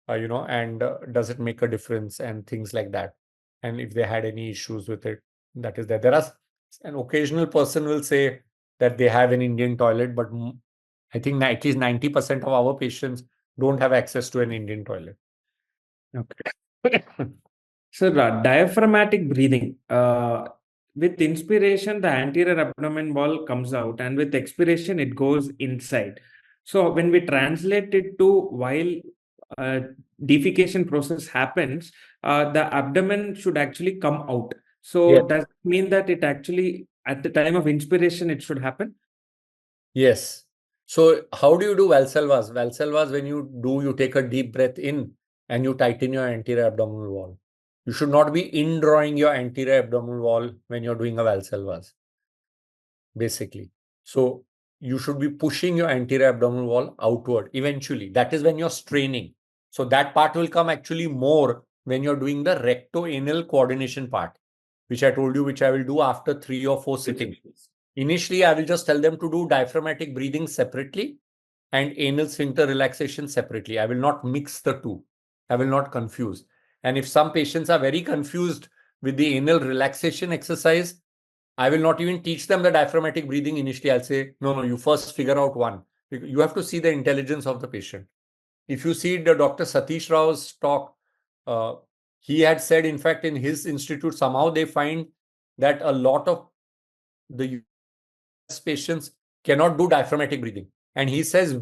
And does it make a difference and things like that? And if they had any issues with it, that is there. There are an occasional person will say that they have an Indian toilet, but I think at least 90% of our patients don't have access to an Indian toilet. Okay. Sir, diaphragmatic breathing. With inspiration, the anterior abdomen wall comes out, and with expiration, it goes inside. So when we translate it to while uh, defecation process happens, the abdomen should actually come out. So Yes. does it mean that it actually, at the time of inspiration, it should happen? Yes. So how do you do Valsalvas? Valsalvas, when you take a deep breath in and you tighten your anterior abdominal wall. You should not be indrawing your anterior abdominal wall when you're doing a Valsalvas, basically. So you should be pushing your anterior abdominal wall outward eventually. That is when you're straining. So that part will come actually more when you're doing the recto-anal coordination part, which I told you, which I will do after 3 or 4 sittings. Initially, I will just tell them to do diaphragmatic breathing separately and anal sphincter relaxation separately. I will not mix the two. I will not confuse. And if some patients are very confused with the anal relaxation exercise, I will not even teach them the diaphragmatic breathing initially. I'll say, no, you first figure out one. You have to see the intelligence of the patient. If you see the Dr. Satish Rao's talk, he had said, in fact, in his institute, somehow they find that a lot of the patients cannot do diaphragmatic breathing. And he says,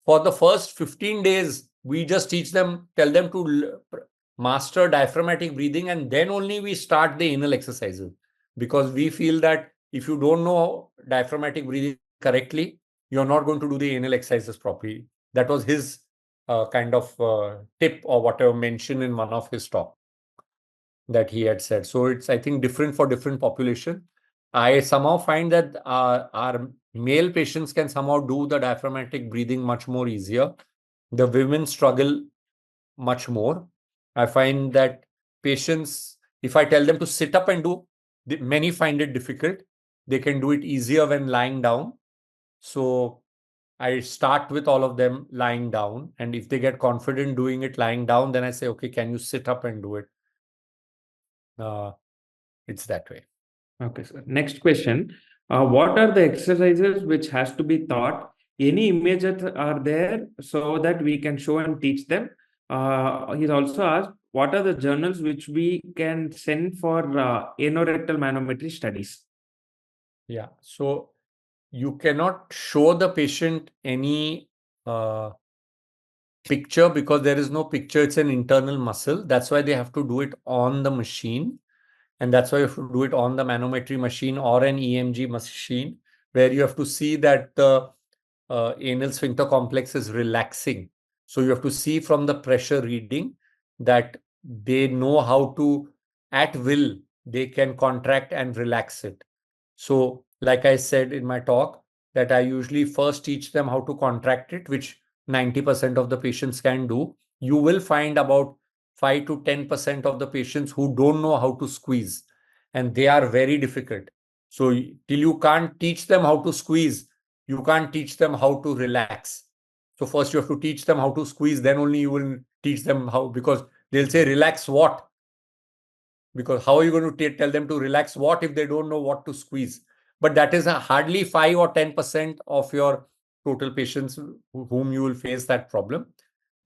for the first 15 days, we just tell them to master diaphragmatic breathing, and then only we start the anal exercises. Because we feel that if you don't know diaphragmatic breathing correctly, you're not going to do the anal exercises properly. That was his kind of tip or whatever mentioned in one of his talk that he had said. So it's, I think, different for different population. I somehow find that our male patients can somehow do the diaphragmatic breathing much more easier. The women struggle much more. I find that patients, if I tell them to sit up and do, many find it difficult. They can do it easier when lying down. So I start with all of them lying down. And if they get confident doing it lying down, then I say, okay, can you sit up and do it? It's that way. Okay, sir. Next question. What are the exercises which has to be taught? Any images are there so that we can show and teach them? He's also asked, what are the journals which we can send for anorectal manometry studies? Yeah. So you cannot show the patient any picture because there is no picture. It's an internal muscle. That's why they have to do it on the machine. And that's why you have to do it on the manometry machine or an EMG machine, where you have to see that the anal sphincter complex is relaxing. So you have to see from the pressure reading that they know how to, at will, they can contract and relax it. So, like I said in my talk, that I usually first teach them how to contract it, which 90% of the patients can do. You will find about 5 to 10% of the patients who don't know how to squeeze, and they are very difficult. So till you can't teach them how to squeeze, you can't teach them how to relax. So first you have to teach them how to squeeze, then only you will teach them how, because they'll say, relax what? Because how are you going to tell them to relax what if they don't know what to squeeze? But that is hardly 5 or 10% of your total patients whom you will face that problem.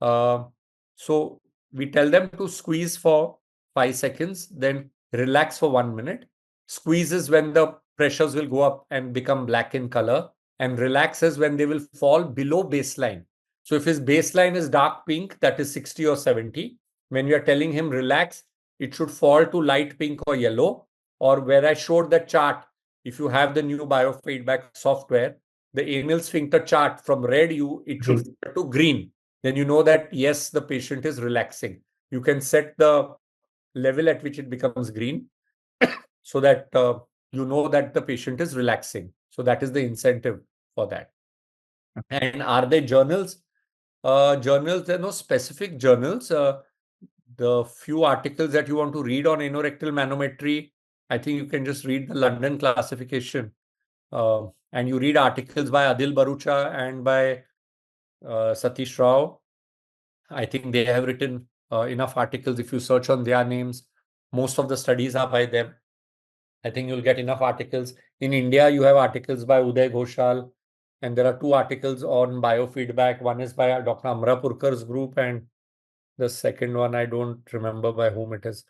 So we tell them to squeeze for 5 seconds, then relax for 1 minute. Squeeze is when the pressures will go up and become black in color, and relax is when they will fall below baseline. So if his baseline is dark pink, that is 60 or 70, when we are telling him relax, it should fall to light pink or yellow. Or where I showed the chart, if you have the new biofeedback software, the anal sphincter chart from red, it should fall to green. Then you know that, yes, the patient is relaxing. You can set the level at which it becomes green so that you know that the patient is relaxing. So that is the incentive for that. And are there journals? Journals, there are no specific journals. The few articles that you want to read on anorectal manometry, I think you can just read the London classification. And you read articles by Adil Barucha and by Satish Rao. I think they have written enough articles. If you search on their names, most of the studies are by them. I think you'll get enough articles. In India, you have articles by Uday Ghoshal, and there are 2 articles on biofeedback. One is by Dr. Amra Purkar's group, and the second one, I don't remember by whom it is,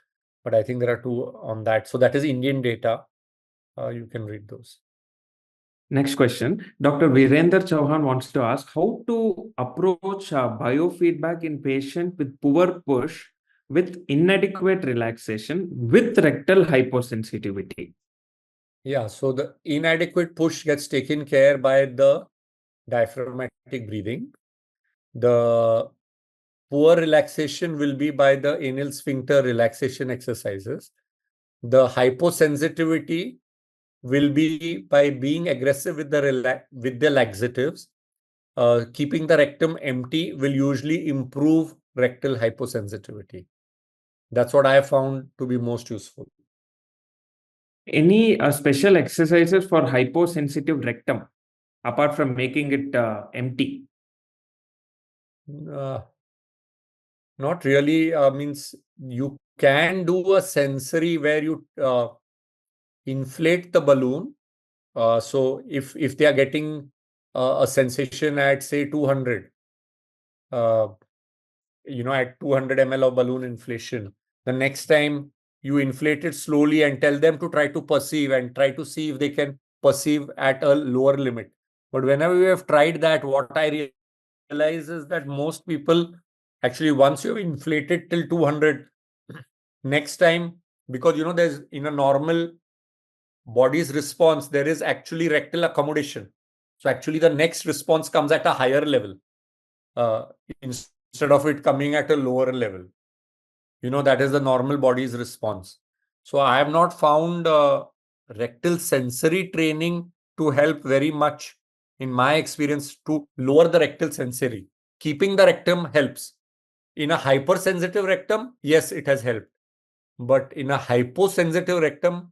but I think there are 2 on that. So that is Indian data. You can read those. Next question. Dr. Virender Chauhan wants to ask how to approach biofeedback in patient with poor push with inadequate relaxation with rectal hypersensitivity. Yeah, so the inadequate push gets taken care by the diaphragmatic breathing. The poor relaxation will be by the anal sphincter relaxation exercises. The hyposensitivity will be by being aggressive with the laxatives. Keeping the rectum empty will usually improve rectal hyposensitivity. That's what I have found to be most useful. Any special exercises for hyposensitive rectum apart from making it empty? Not really. Means you can do a sensory where you inflate the balloon. So if they are getting a sensation at say 200, at 200 ml of balloon inflation, the next time you inflate it slowly and tell them to try to perceive and try to see if they can perceive at a lower limit. But whenever we have tried that, what I realize is that most people actually, once you've inflated till 200, next time, because there's in a normal body's response, there is actually rectal accommodation. So actually the next response comes at a higher level instead of it coming at a lower level. That is the normal body's response. So I have not found rectal sensory training to help very much in my experience to lower the rectal sensory. Keeping the rectum helps. In a hypersensitive rectum, yes, it has helped. But in a hyposensitive rectum,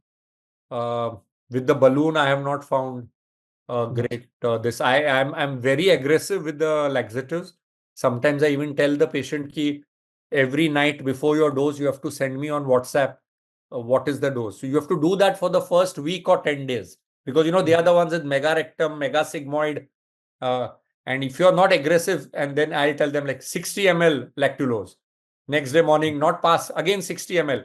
with the balloon, I have not found great this. I'm very aggressive with the laxatives. Sometimes I even tell the patient ki every night before your dose, you have to send me on WhatsApp what is the dose. So you have to do that for the first week or 10 days because they are the ones with mega rectum, mega sigmoid. And if you're not aggressive, and then I'll tell them like 60 ml lactulose. Next day morning, not pass, again 60 ml.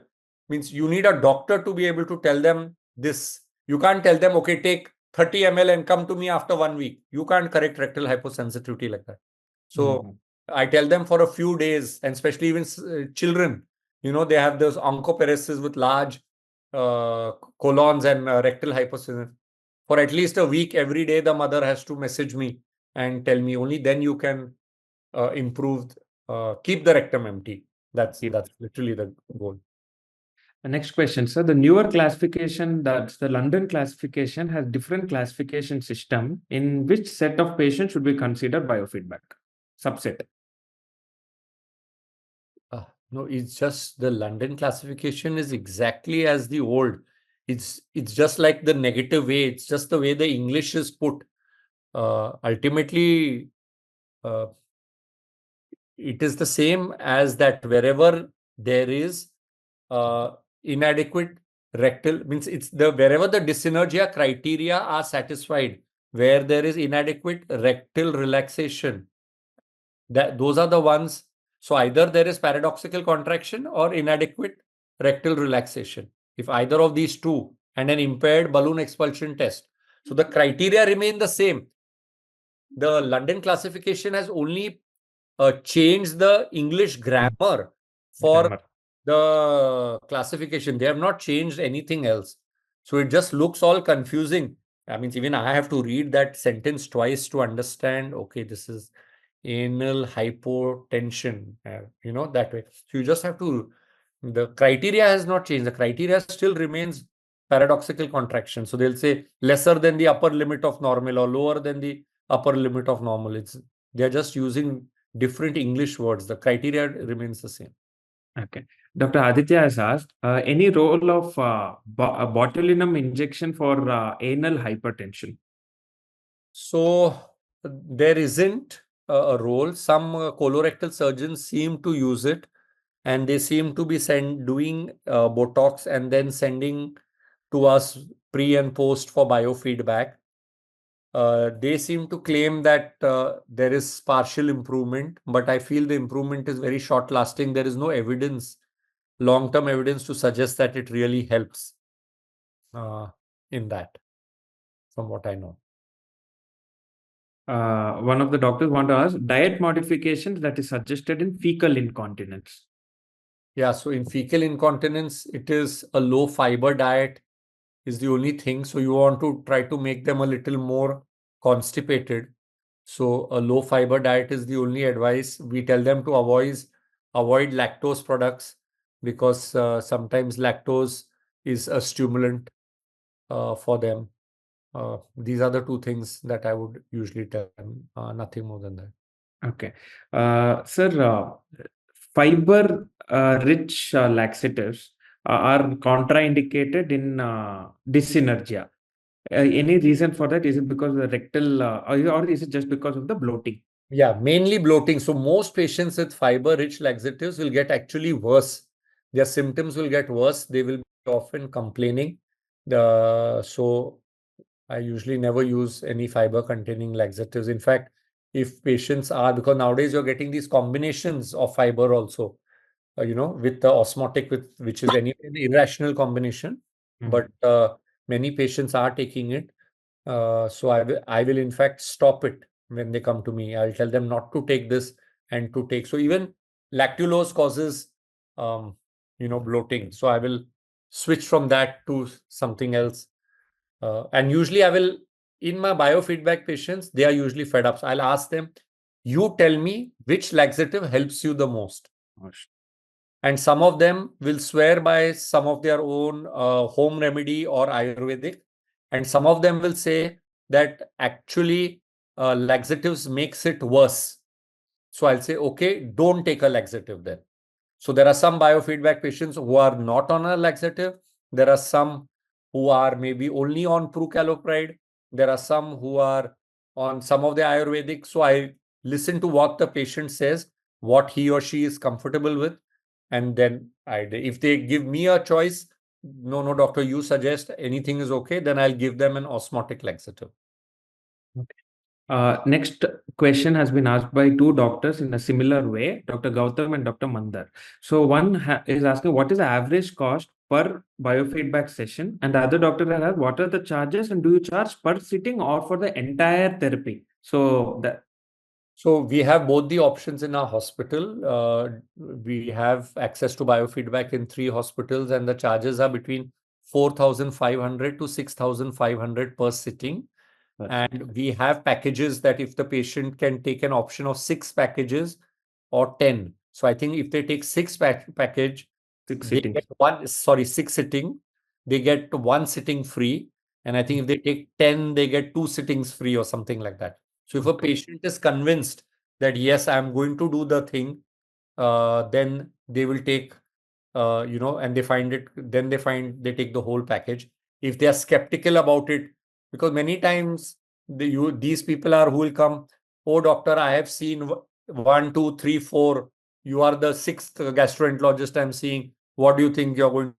Means you need a doctor to be able to tell them this. You can't tell them, okay, take 30 ml and come to me after 1 week. You can't correct rectal hyposensitivity like that. So I tell them for a few days, and especially even children, they have those oncoparesis with large colons and rectal hyposensitivity. For at least a week, every day, the mother has to message me and tell me only then you can keep the rectum empty. That's literally the goal. The next question, sir. The newer classification, that's the London classification, has different classification system. In which set of patients should we consider biofeedback? Subset. No, it's just the London classification is exactly as the old. It's just like the negative way. It's just the way the English is put. Ultimately, it is the same as that wherever there is inadequate rectal, means it's the wherever the dyssynergia criteria are satisfied, where there is inadequate rectal relaxation, those are the ones. So either there is paradoxical contraction or inadequate rectal relaxation. If either of these two and an impaired balloon expulsion test, so the criteria remain the same. The London classification has only changed the English grammar for the classification. They have not changed anything else. So it just looks all confusing. I mean, even I have to read that sentence twice to understand, okay, this is anal hypotension, that way. So you just have to, the criteria has not changed. The criteria still remains paradoxical contraction. So they'll say lesser than the upper limit of normal or lower than the upper limit of normal. They're just using different English words. The criteria remains the same. Okay. Dr. Aditya has asked, any role of botulinum injection for anal hypertension? So there isn't a role. Some colorectal surgeons seem to use it, and they seem to be doing Botox and then sending to us pre and post for biofeedback. They seem to claim that there is partial improvement, but I feel the improvement is very short lasting. There is no evidence, long-term evidence to suggest that it really helps in that, from what I know. One of the doctors want to ask, diet modifications that is suggested in fecal incontinence. Yeah, so in fecal incontinence, it is a low fiber diet is the only thing. So you want to try to make them a little more constipated. So a low fiber diet is the only advice. We tell them to avoid lactose products because sometimes lactose is a stimulant for them. These are the two things that I would usually tell them, nothing more than that. Okay. Sir, fiber rich laxatives are contraindicated in dyssynergia. Any reason for that? Is it because of the rectal, or is it just because of the bloating? Yeah, mainly bloating. So most patients with fiber-rich laxatives will get actually worse. Their symptoms will get worse. They will be often complaining. So I usually never use any fiber-containing laxatives. In fact, if patients are, because nowadays you're getting these combinations of fiber also, with the osmotic, which is an irrational combination, but many patients are taking it. So I will in fact stop it when they come to me. I'll tell them not to take this and to take. So even lactulose causes, bloating. So I will switch from that to something else. And usually I will, in my biofeedback patients, they are usually fed up. So I'll ask them, you tell me which laxative helps you the most. And some of them will swear by some of their own home remedy or Ayurvedic. And some of them will say that actually laxatives makes it worse. So I'll say, okay, don't take a laxative then. So there are some biofeedback patients who are not on a laxative. There are some who are maybe only on prucalopride. There are some who are on some of the Ayurvedic. So I listen to what the patient says, what he or she is comfortable with. And then if they give me a choice, no, doctor, you suggest anything is okay, then I'll give them an osmotic laxative. Next question has been asked by two doctors in a similar way, Dr. Gautam and Dr. Mandar. So one is asking, what is the average cost per biofeedback session? And the other doctor has asked, what are the charges and do you charge per sitting or for the entire therapy? So we have both the options in our hospital. We have access to biofeedback in 3 hospitals, and the charges are between 4,500 to 6,500 per sitting. And we have packages that if the patient can take an option of 6 packages or 10. So I think if they take 6 package, they get 6 sitting, they get 1 sitting free. And I think if they take 10, they get 2 sittings free or something like that. So if a patient is convinced that, yes, I'm going to do the thing, then they will take, and they take the whole package. If they are skeptical about it, because many times these people are who will come, oh, doctor, I have seen 1, 2, 3, 4. You are the 6th gastroenterologist I'm seeing. What do you think you're going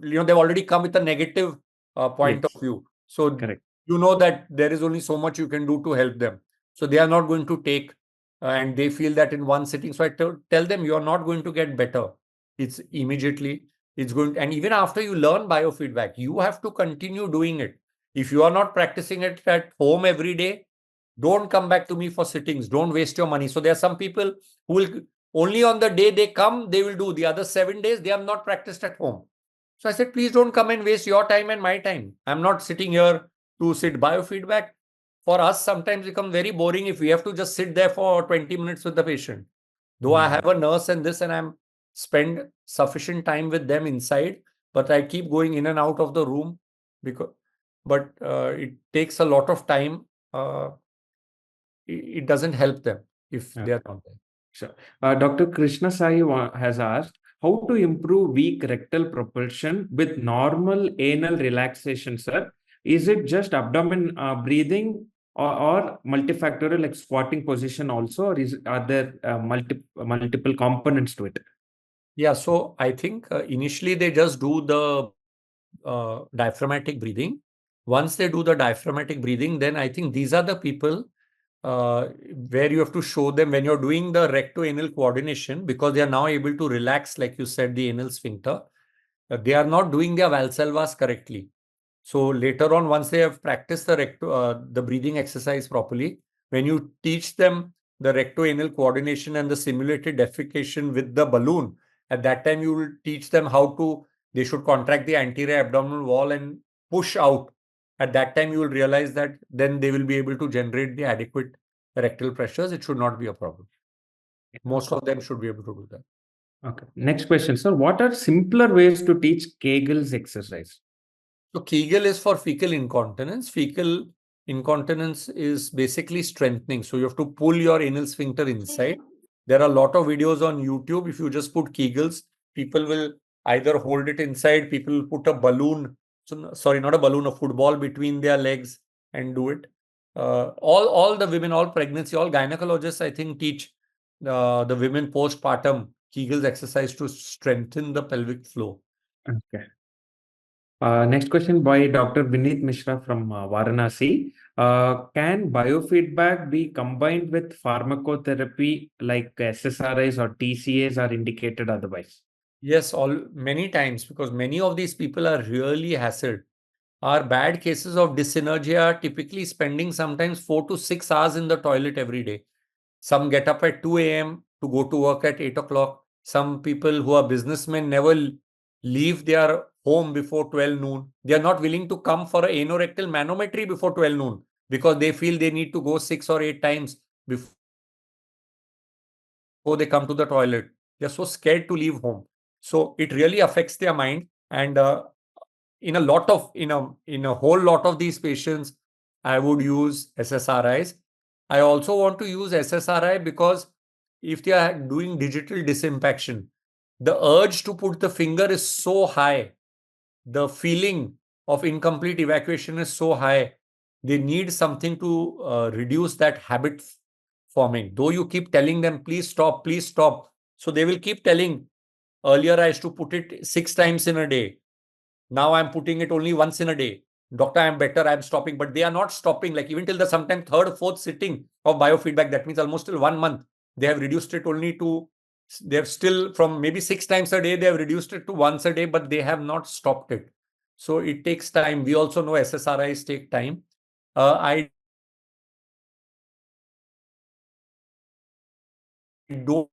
to, they've already come with a negative point of view. So correct. You know that there is only so much you can do to help them. So they are not going to take, and they feel that in one sitting. So I tell them, you're not going to get better. It's immediately, and even after you learn biofeedback, you have to continue doing it. If you are not practicing it at home every day, don't come back to me for sittings. Don't waste your money. So there are some people who will only on the day they come, they will do. The other 7 days, they have not practiced at home. So I said, please don't come and waste your time and my time. I'm not sitting here to sit. Biofeedback for us sometimes becomes very boring if we have to just sit there for 20 minutes with the patient. Though I have a nurse and this, and I'm spend sufficient time with them inside, but I keep going in and out of the room but it takes a lot of time. It doesn't help them if they're not there. Sure. Dr. Krishna Sai has asked, how to improve weak rectal propulsion with normal anal relaxation, sir? Is it just abdomen breathing or multifactorial like squatting position also, or are there multiple components to it? Yeah, so I think initially they just do the diaphragmatic breathing. Once they do the diaphragmatic breathing, then I think these are the people where you have to show them when you're doing the recto-anal coordination, because they are now able to relax, like you said, the anal sphincter. They are not doing their Valsalvas correctly. So later on, once they have practiced the breathing exercise properly, when you teach them the recto-anal coordination and the simulated defecation with the balloon, at that time you will teach them they should contract the anterior abdominal wall and push out. At that time, you will realize that then they will be able to generate the adequate rectal pressures, it should not be a problem. Most of them should be able to do that. Okay. Next question, sir. What are simpler ways to teach Kegel's exercise? So Kegel is for fecal incontinence. Fecal incontinence is basically strengthening. So you have to pull your anal sphincter inside. There are a lot of videos on YouTube. If you just put Kegels, people will either hold it inside, people will put a balloon, sorry, not a balloon, a football between their legs and do it. All the women, all pregnancy, all gynecologists, I think, teach the women postpartum Kegels exercise to strengthen the pelvic floor. Okay. Next question by Dr. Vineet Mishra from Varanasi. Can biofeedback be combined with pharmacotherapy like SSRIs or TCAs are indicated otherwise? Yes, many times, because many of these people are really hassled. Our bad cases of dyssynergia are typically spending sometimes 4 to 6 hours in the toilet every day. Some get up at 2 a.m. to go to work at 8 o'clock. Some people who are businessmen never leave their home before 12 noon. They are not willing to come for an anorectal manometry before 12 noon because they feel they need to go 6 or 8 times before they come to the toilet. They're so scared to leave home. So it really affects their mind. And in a whole lot of these patients, I would use SSRIs. I also want to use SSRI because if they are doing digital disimpaction, the urge to put the finger is so high. The feeling of incomplete evacuation is so high. They need something to reduce that habit forming. Though you keep telling them, please stop, please stop. So they will keep telling, earlier I used to put it 6 times in a day. Now I'm putting it only once in a day. Doctor, I'm better, I'm stopping. But they are not stopping. Like even till the sometimes third, fourth sitting of biofeedback, that means almost till 1 month, they have reduced it only to, they have still from maybe 6 times a day, they have reduced it to once a day, but they have not stopped it. So it takes time. We also know SSRIs take time. I don't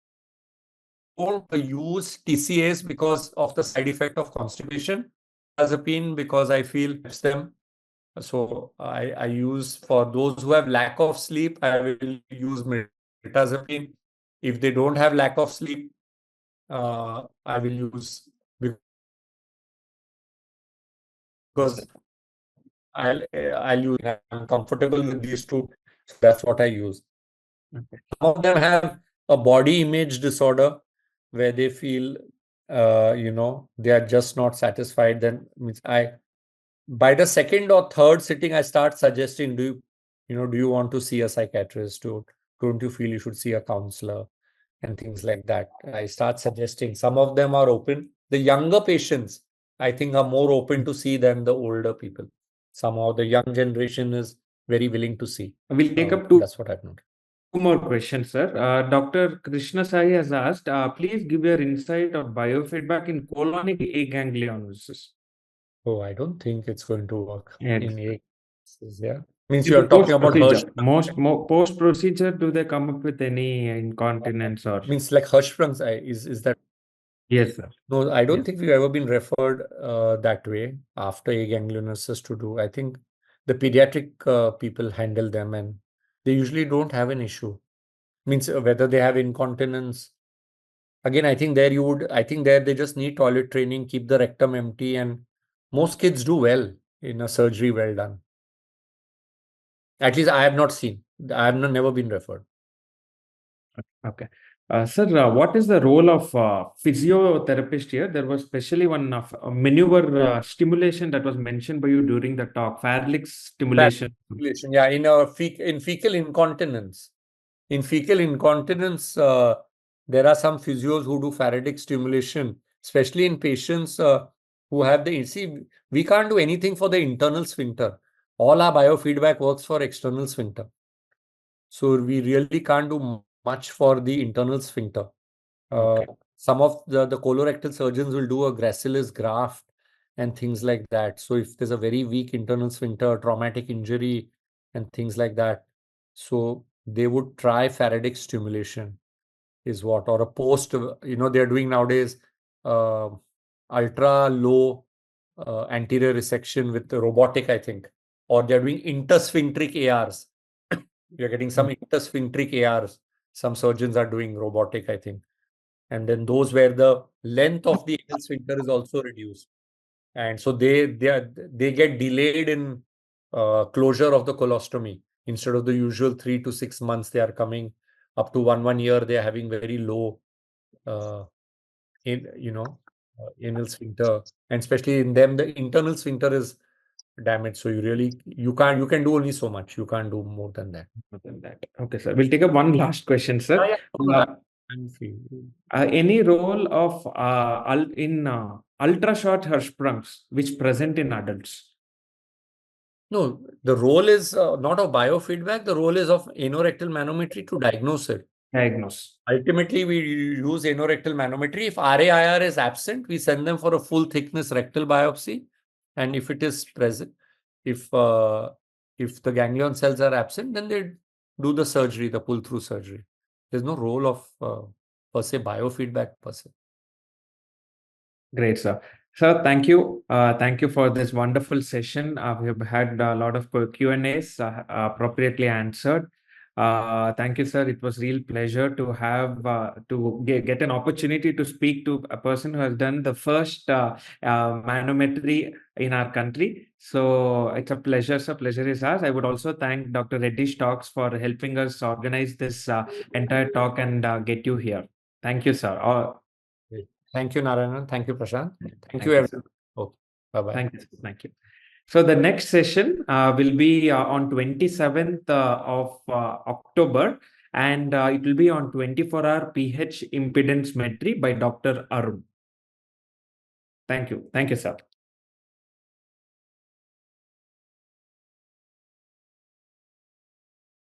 use TCAs because of the side effect of constipation. Diazepine because I feel it helps them. So I use, for those who have lack of sleep, I will use mirtazapine. If they don't have lack of sleep, I will use, because I'll use, I'm comfortable with these two. So that's what I use. Okay. Some of them have a body image disorder where they feel, they are just not satisfied. Then means by the second or third sitting, I start suggesting, do you want to see a psychiatrist? Don't you feel you should see a counselor? And things like that. I start suggesting. Some of them are open. The younger patients, I think, are more open to see than the older people. Somehow the young generation is very willing to see. We'll take up That's what I've noticed. two more questions, sir. Dr. Krishna Sai has asked, please give your insight of biofeedback in colonic aganglionosis. Oh, I don't think it's going to work And in a cases, yeah. Means you are talking about Hirsch. Post procedure, do they come up with any incontinence or? Means like Hirschsprung's is that? Yes, sir. No, I don't Yes. think we've ever been referred that way after aganglionosis to do. I think the pediatric people handle them and they usually don't have an issue. Means whether they have incontinence. Again, I think there they just need toilet training, keep the rectum empty, and most kids do well in a surgery well done. At least I have not seen. I have never been referred. Okay. Sir, what is the role of physiotherapist here? There was especially one maneuver stimulation that was mentioned by you during the talk, Fairlich's stimulation. Yeah, in fecal incontinence. In fecal incontinence, there are some physios who do Faradic stimulation, especially in patients who have we can't do anything for the internal sphincter. All our biofeedback works for external sphincter. So we really can't do much for the internal sphincter. Okay. Some of the colorectal surgeons will do a gracilis graft and things like that. So if there's a very weak internal sphincter, traumatic injury and things like that, so they would try Faradic stimulation is what, or a post, they're doing nowadays ultra low anterior resection with the robotic, I think, or they're doing intersphincteric ARs. You're getting some intersphincteric ARs. Some surgeons are doing robotic, I think. And then those where the length of the anal sphincter is also reduced. And so they get delayed in closure of the colostomy. Instead of the usual 3 to 6 months, they are coming up to one year. They are having very low, anal sphincter, and especially in them, the internal sphincter is damaged. So you can do only so much. You can't do more than that. More than that. Okay, sir. We'll take up one last question, sir. I'm free. Any role of in ultra short Hirschsprungs which present in adults? No, the role is not of biofeedback. The role is of anorectal manometry to diagnose it. Diagnose. Ultimately, we use anorectal manometry. If RAIR is absent, we send them for a full thickness rectal biopsy. And if it is present, if the ganglion cells are absent, then they do the surgery, the pull-through surgery. There's no role of per se biofeedback per se. Great, sir. Sir, thank you. Thank you for this wonderful session. We have had a lot of Q&As appropriately answered. Thank you, sir. It was real pleasure to have to get an opportunity to speak to a person who has done the first manometry in our country. So it's a pleasure, sir. Pleasure is ours. I would also thank Dr. Reddy Stocks for helping us organize this entire talk and get you here. Thank you, sir. Thank you, Narayanan. Thank you, Prashant. Thank you, you, everyone. Okay. Bye-bye. Thank you. Thank you. So the next session will be on 27th of October, and it will be on 24-hour pH impedance metry by Dr. Arun. Thank you. Thank you, sir.